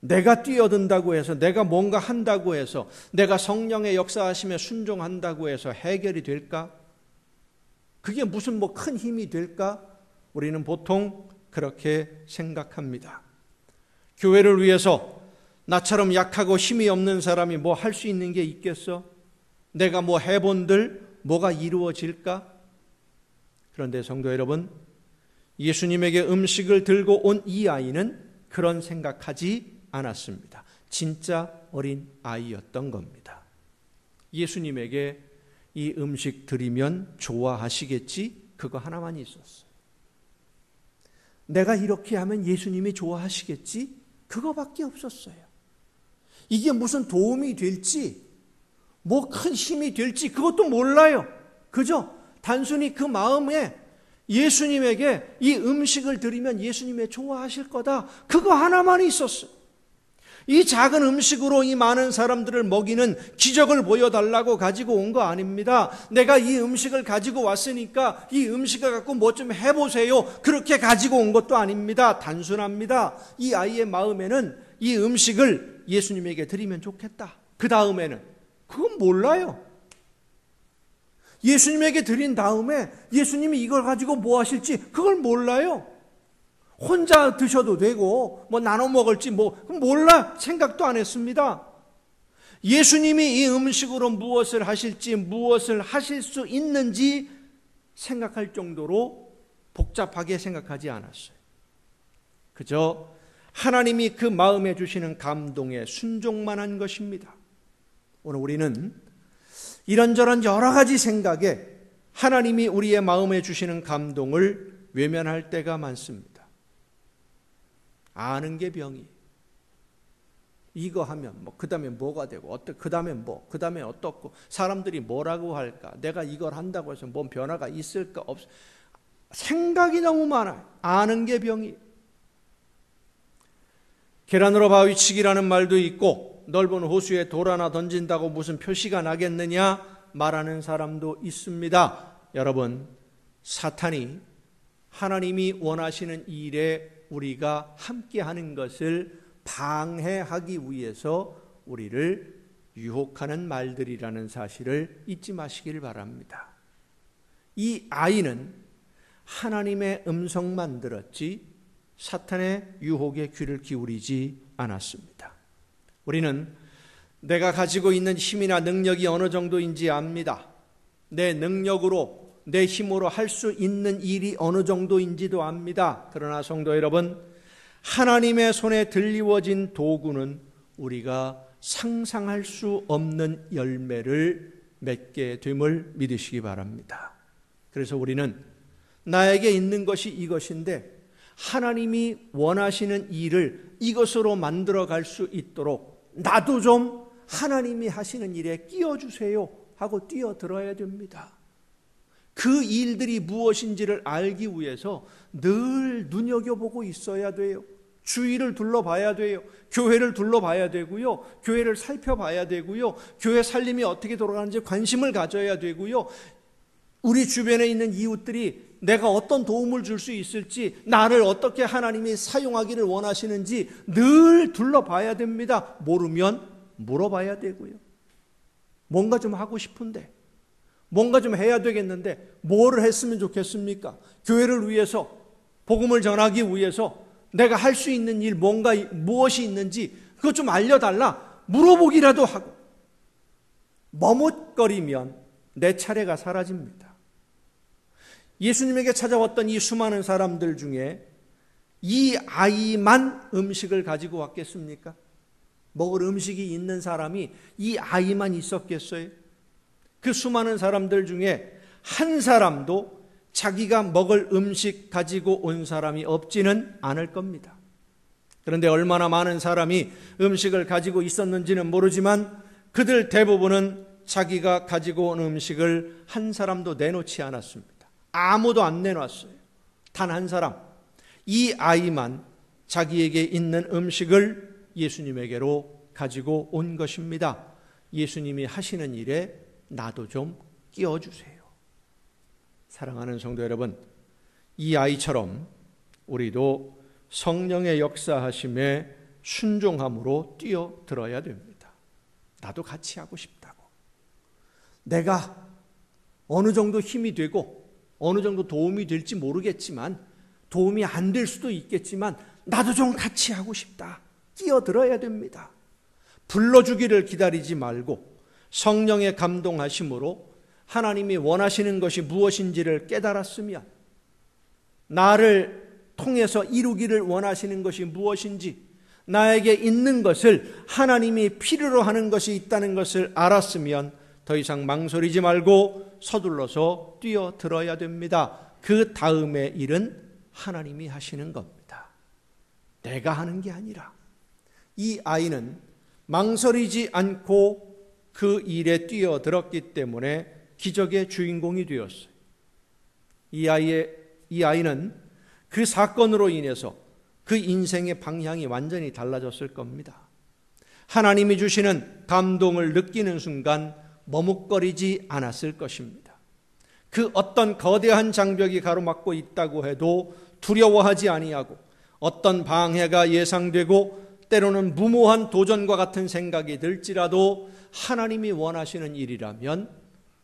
내가 뛰어든다고 해서, 내가 뭔가 한다고 해서, 내가 성령의 역사하심에 순종한다고 해서 해결이 될까? 그게 무슨 큰 힘이 될까? 우리는 보통 그렇게 생각합니다. 교회를 위해서 나처럼 약하고 힘이 없는 사람이 뭐 할 수 있는 게 있겠어? 내가 뭐 해본들 뭐가 이루어질까? 그런데 성도 여러분, 예수님에게 음식을 들고 온 이 아이는 그런 생각하지 않았습니다. 진짜 어린 아이였던 겁니다. 예수님에게 이 음식 드리면 좋아하시겠지? 그거 하나만 있었어요. 내가 이렇게 하면 예수님이 좋아하시겠지? 그거밖에 없었어요. 이게 무슨 도움이 될지, 뭐 큰 힘이 될지 그것도 몰라요. 그죠? 단순히 그 마음에 예수님에게 이 음식을 드리면 예수님이 좋아하실 거다. 그거 하나만 있었어요. 이 작은 음식으로 이 많은 사람들을 먹이는 기적을 보여달라고 가지고 온 거 아닙니다. 내가 이 음식을 가지고 왔으니까 이 음식을 갖고 뭐 좀 해보세요. 그렇게 가지고 온 것도 아닙니다. 단순합니다. 이 아이의 마음에는 이 음식을 예수님에게 드리면 좋겠다. 그 다음에는 그건 몰라요. 예수님에게 드린 다음에 예수님이 이걸 가지고 뭐 하실지 그걸 몰라요. 혼자 드셔도 되고 뭐 나눠 먹을지 몰라, 생각도 안 했습니다. 예수님이 이 음식으로 무엇을 하실지, 무엇을 하실 수 있는지 생각할 정도로 복잡하게 생각하지 않았어요. 그저 하나님이 그 마음에 주시는 감동에 순종만 한 것입니다. 오늘 우리는 이런저런 여러 가지 생각에 하나님이 우리의 마음에 주시는 감동을 외면할 때가 많습니다. 아는 게 병이. 이거 하면 그 다음에 뭐가 되고, 그 다음에 그 다음에 어떻고, 사람들이 뭐라고 할까, 내가 이걸 한다고 해서 뭔 변화가 있을까, 생각이 너무 많아요. 아는 게 병이. 계란으로 바위치기라는 말도 있고, 넓은 호수에 돌 하나 던진다고 무슨 표시가 나겠느냐 말하는 사람도 있습니다. 여러분, 사탄이 하나님이 원하시는 일에 우리가 함께하는 것을 방해하기 위해서 우리를 유혹하는 말들이라는 사실을 잊지 마시길 바랍니다. 이 아이는 하나님의 음성만 들었지 사탄의 유혹에 귀를 기울이지 않았습니다. 우리는 내가 가지고 있는 힘이나 능력이 어느 정도인지 압니다. 내 능력으로, 내 힘으로 할 수 있는 일이 어느 정도인지도 압니다. 그러나 성도 여러분, 하나님의 손에 들리워진 도구는 우리가 상상할 수 없는 열매를 맺게 됨을 믿으시기 바랍니다. 그래서 우리는 나에게 있는 것이 이것인데 하나님이 원하시는 일을 이것으로 만들어 갈 수 있도록 나도 좀 하나님이 하시는 일에 끼워주세요 하고 뛰어들어야 됩니다. 그 일들이 무엇인지를 알기 위해서 늘 눈여겨보고 있어야 돼요. 주위를 둘러봐야 돼요. 교회를 둘러봐야 되고요. 교회를 살펴봐야 되고요. 교회 살림이 어떻게 돌아가는지 관심을 가져야 되고요. 우리 주변에 있는 이웃들이 내가 어떤 도움을 줄 수 있을지, 나를 어떻게 하나님이 사용하기를 원하시는지 늘 둘러봐야 됩니다. 모르면 물어봐야 되고요. 뭔가 좀 하고 싶은데, 뭔가 좀 해야 되겠는데 뭐를 했으면 좋겠습니까? 교회를 위해서, 복음을 전하기 위해서 내가 할 수 있는 일 무엇이 있는지 그것 좀 알려달라 물어보기라도 하고, 머뭇거리면 내 차례가 사라집니다. 예수님에게 찾아왔던 이 수많은 사람들 중에 이 아이만 음식을 가지고 왔겠습니까? 먹을 음식이 있는 사람이 이 아이만 있었겠어요? 그 수많은 사람들 중에 한 사람도 자기가 먹을 음식 가지고 온 사람이 없지는 않을 겁니다. 그런데 얼마나 많은 사람이 음식을 가지고 있었는지는 모르지만 그들 대부분은 자기가 가지고 온 음식을 한 사람도 내놓지 않았습니다. 아무도 안 내놨어요. 단 한 사람, 이 아이만 자기에게 있는 음식을 예수님에게로 가지고 온 것입니다. 예수님이 하시는 일에 나도 좀 끼워주세요. 사랑하는 성도 여러분, 이 아이처럼 우리도 성령의 역사하심에 순종함으로 뛰어들어야 됩니다. 나도 같이 하고 싶다고. 내가 어느 정도 힘이 되고 어느 정도 도움이 될지 모르겠지만, 도움이 안 될 수도 있겠지만 나도 좀 같이 하고 싶다. 끼어들어야 됩니다. 불러주기를 기다리지 말고 성령의 감동하심으로 하나님이 원하시는 것이 무엇인지를 깨달았으면, 나를 통해서 이루기를 원하시는 것이 무엇인지, 나에게 있는 것을 하나님이 필요로 하는 것이 있다는 것을 알았으면 더 이상 망설이지 말고 서둘러서 뛰어들어야 됩니다. 그 다음의 일은 하나님이 하시는 겁니다. 내가 하는 게 아니라. 이 아이는 망설이지 않고 그 일에 뛰어들었기 때문에 기적의 주인공이 되었어요. 이 아이는 그 사건으로 인해서 그 인생의 방향이 완전히 달라졌을 겁니다. 하나님이 주시는 감동을 느끼는 순간 머뭇거리지 않았을 것입니다. 그 어떤 거대한 장벽이 가로막고 있다고 해도 두려워하지 아니하고, 어떤 방해가 예상되고 때로는 무모한 도전과 같은 생각이 들지라도 하나님이 원하시는 일이라면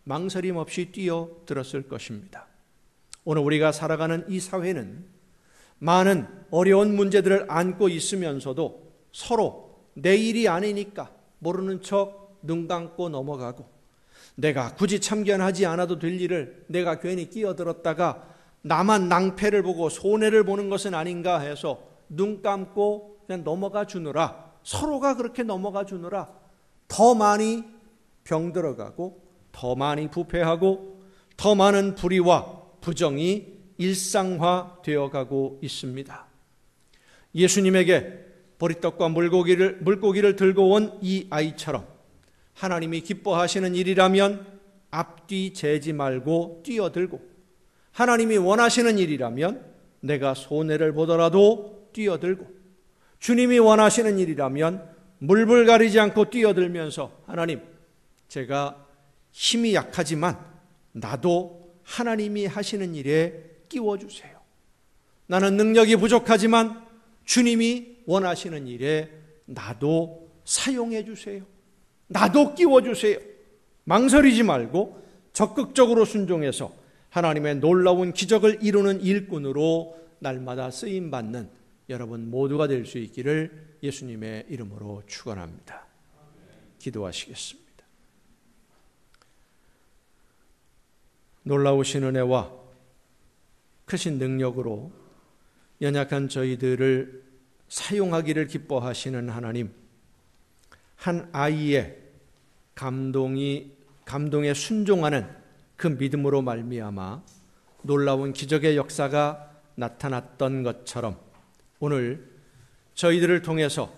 망설임 없이 뛰어들었을 것입니다. 오늘 우리가 살아가는 이 사회는 많은 어려운 문제들을 안고 있으면서도 서로 내 일이 아니니까 모르는 척 눈 감고 넘어가고, 내가 굳이 참견하지 않아도 될 일을 내가 괜히 끼어들었다가 나만 낭패를 보고 손해를 보는 것은 아닌가 해서 눈 감고 그냥 넘어가 주느라, 서로가 그렇게 넘어가 주느라 더 많이 병들어가고 더 많이 부패하고 더 많은 불의와 부정이 일상화되어가고 있습니다. 예수님에게 보리떡과 물고기를 들고 온 이 아이처럼 하나님이 기뻐하시는 일이라면 앞뒤 재지 말고 뛰어들고, 하나님이 원하시는 일이라면 내가 손해를 보더라도 뛰어들고, 주님이 원하시는 일이라면 물불 가리지 않고 뛰어들면서, 하나님, 제가 힘이 약하지만 나도 하나님이 하시는 일에 끼워주세요. 나는 능력이 부족하지만 주님이 원하시는 일에 나도 사용해 주세요. 나도 끼워주세요. 망설이지 말고 적극적으로 순종해서 하나님의 놀라운 기적을 이루는 일꾼으로 날마다 쓰임받는 여러분 모두가 될 수 있기를 예수님의 이름으로 축원합니다. 기도하시겠습니다. 놀라우신 은혜와 크신 능력으로 연약한 저희들을 사용하기를 기뻐하시는 하나님, 한 아이의 감동에 순종하는 그 믿음으로 말미암아 놀라운 기적의 역사가 나타났던 것처럼 오늘 저희들을 통해서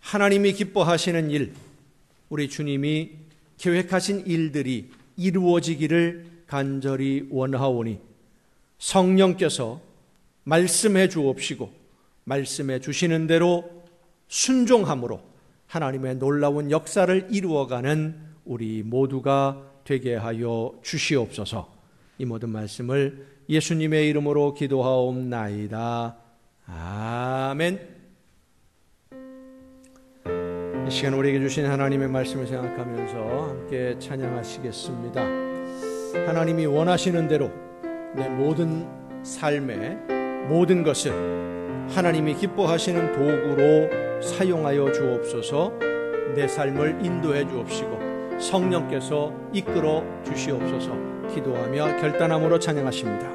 하나님이 기뻐하시는 일, 우리 주님이 계획하신 일들이 이루어지기를 간절히 원하오니 성령께서 말씀해 주옵시고 말씀해 주시는 대로 순종함으로 하나님의 놀라운 역사를 이루어가는 우리 모두가 되게 하여 주시옵소서. 이 모든 말씀을 예수님의 이름으로 기도하옵나이다. 아멘. 이 시간 우리에게 주신 하나님의 말씀을 생각하면서 함께 찬양하시겠습니다. 하나님이 원하시는 대로 내 모든 삶의 모든 것을 하나님이 기뻐하시는 도구로 사용하여 주옵소서. 내 삶을 인도해 주옵시고 성령께서 이끌어 주시옵소서. 기도하며 결단함으로 찬양하십니다.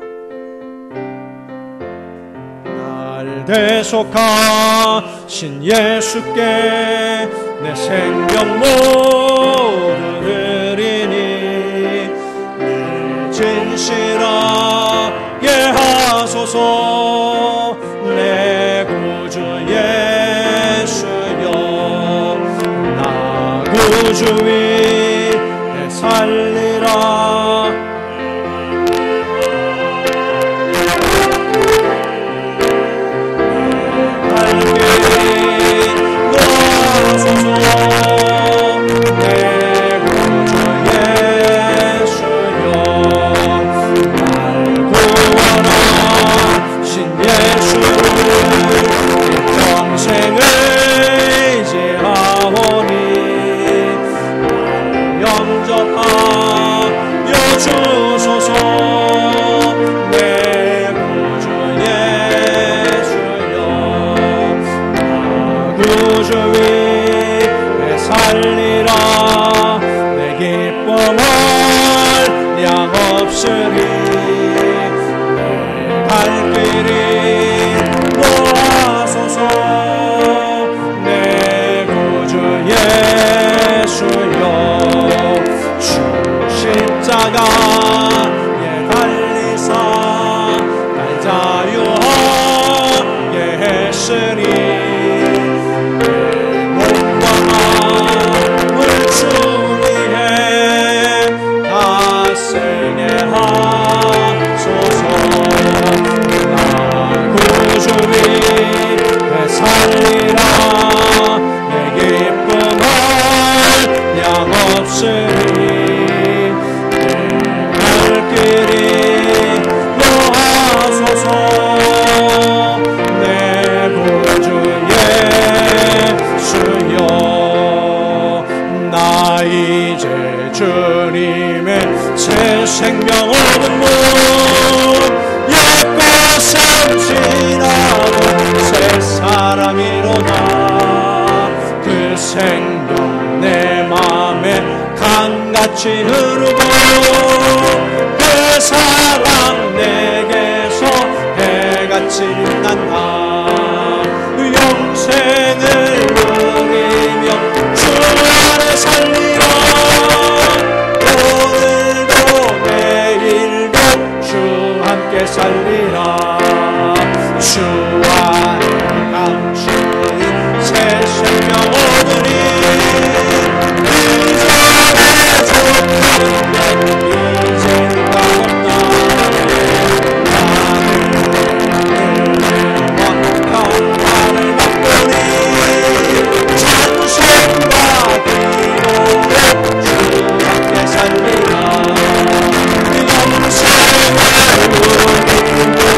날 대속하신 예수께 내 생명 모두 드리니 늘 진실하게 하소서. 내 구주 예수여 나 구주 위에 살리라. 주님의 새 생명 얻은 문 옛것은 지나고 새 사람이로다. 그 생명 내 맘에 강같이 흐르고 그 사랑 내게서 해같이 빛난다. 영생을 누리며 주 안에 살리라. 오늘도 내일도 주 함께 살리라. 주 안에 감추인 새 생명 얻으니 이전에 좋던 것 이제는 없나. 평화를 바꾸니 찬송과 기도로 주 함께 살리라. 영생을 누리며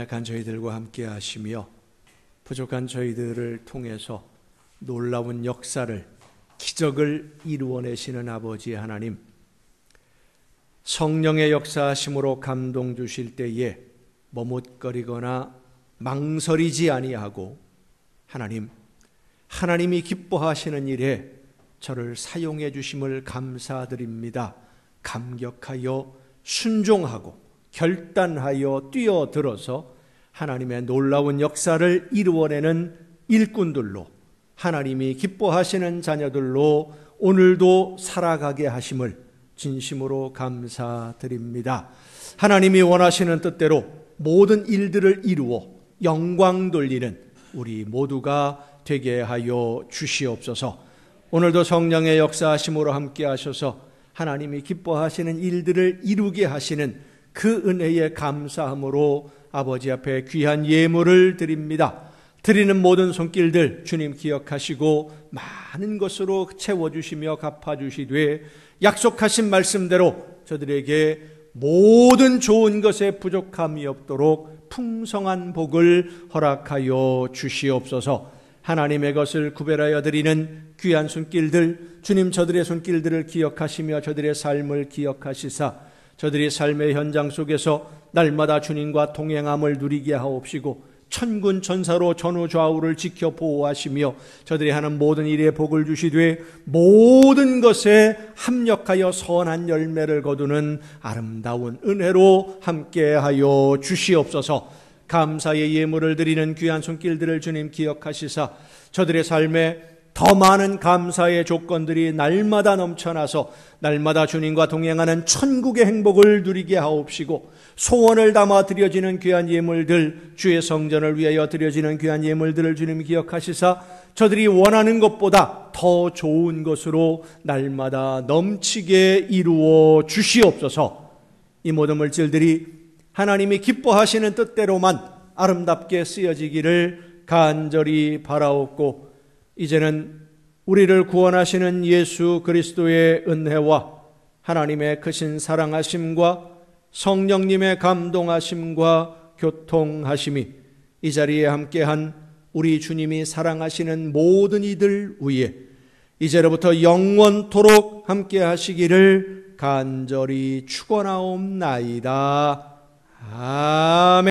연약한 저희들과 함께 하시며 부족한 저희들을 통해서 놀라운 역사를, 기적을 이루어내시는 아버지 하나님, 성령의 역사하심으로 감동 주실 때에 머뭇거리거나 망설이지 아니하고 하나님이 기뻐하시는 일에 저를 사용해 주심을 감사드립니다. 감격하여 순종하고 결단하여 뛰어들어서 하나님의 놀라운 역사를 이루어내는 일꾼들로, 하나님이 기뻐하시는 자녀들로 오늘도 살아가게 하심을 진심으로 감사드립니다. 하나님이 원하시는 뜻대로 모든 일들을 이루어 영광 돌리는 우리 모두가 되게 하여 주시옵소서. 오늘도 성령의 역사하심으로 함께 하셔서 하나님이 기뻐하시는 일들을 이루게 하시는 그 은혜에 감사함으로 아버지 앞에 귀한 예물을 드립니다. 드리는 모든 손길들 주님 기억하시고 많은 것으로 채워주시며 갚아주시되 약속하신 말씀대로 저들에게 모든 좋은 것에 부족함이 없도록 풍성한 복을 허락하여 주시옵소서. 하나님의 것을 구별하여 드리는 귀한 손길들, 주님 저들의 손길들을 기억하시며 저들의 삶을 기억하시사 저들의 삶의 현장 속에서 날마다 주님과 동행함을 누리게 하옵시고 천군 천사로 전후 좌우를 지켜 보호하시며 저들이 하는 모든 일에 복을 주시되 모든 것에 합력하여 선한 열매를 거두는 아름다운 은혜로 함께하여 주시옵소서. 감사의 예물을 드리는 귀한 손길들을 주님 기억하시사 저들의 삶에 더 많은 감사의 조건들이 날마다 넘쳐나서 날마다 주님과 동행하는 천국의 행복을 누리게 하옵시고 소원을 담아 드려지는 귀한 예물들, 주의 성전을 위하여 드려지는 귀한 예물들을 주님 기억하시사 저들이 원하는 것보다 더 좋은 것으로 날마다 넘치게 이루어 주시옵소서. 이 모든 물질들이 하나님이 기뻐하시는 뜻대로만 아름답게 쓰여지기를 간절히 바라옵고 이제는 우리를 구원하시는 예수 그리스도의 은혜와 하나님의 크신 사랑하심과 성령님의 감동하심과 교통하심이 이 자리에 함께한 우리 주님이 사랑하시는 모든 이들 위에 이제로부터 영원토록 함께하시기를 간절히 축원하옵나이다. 아멘.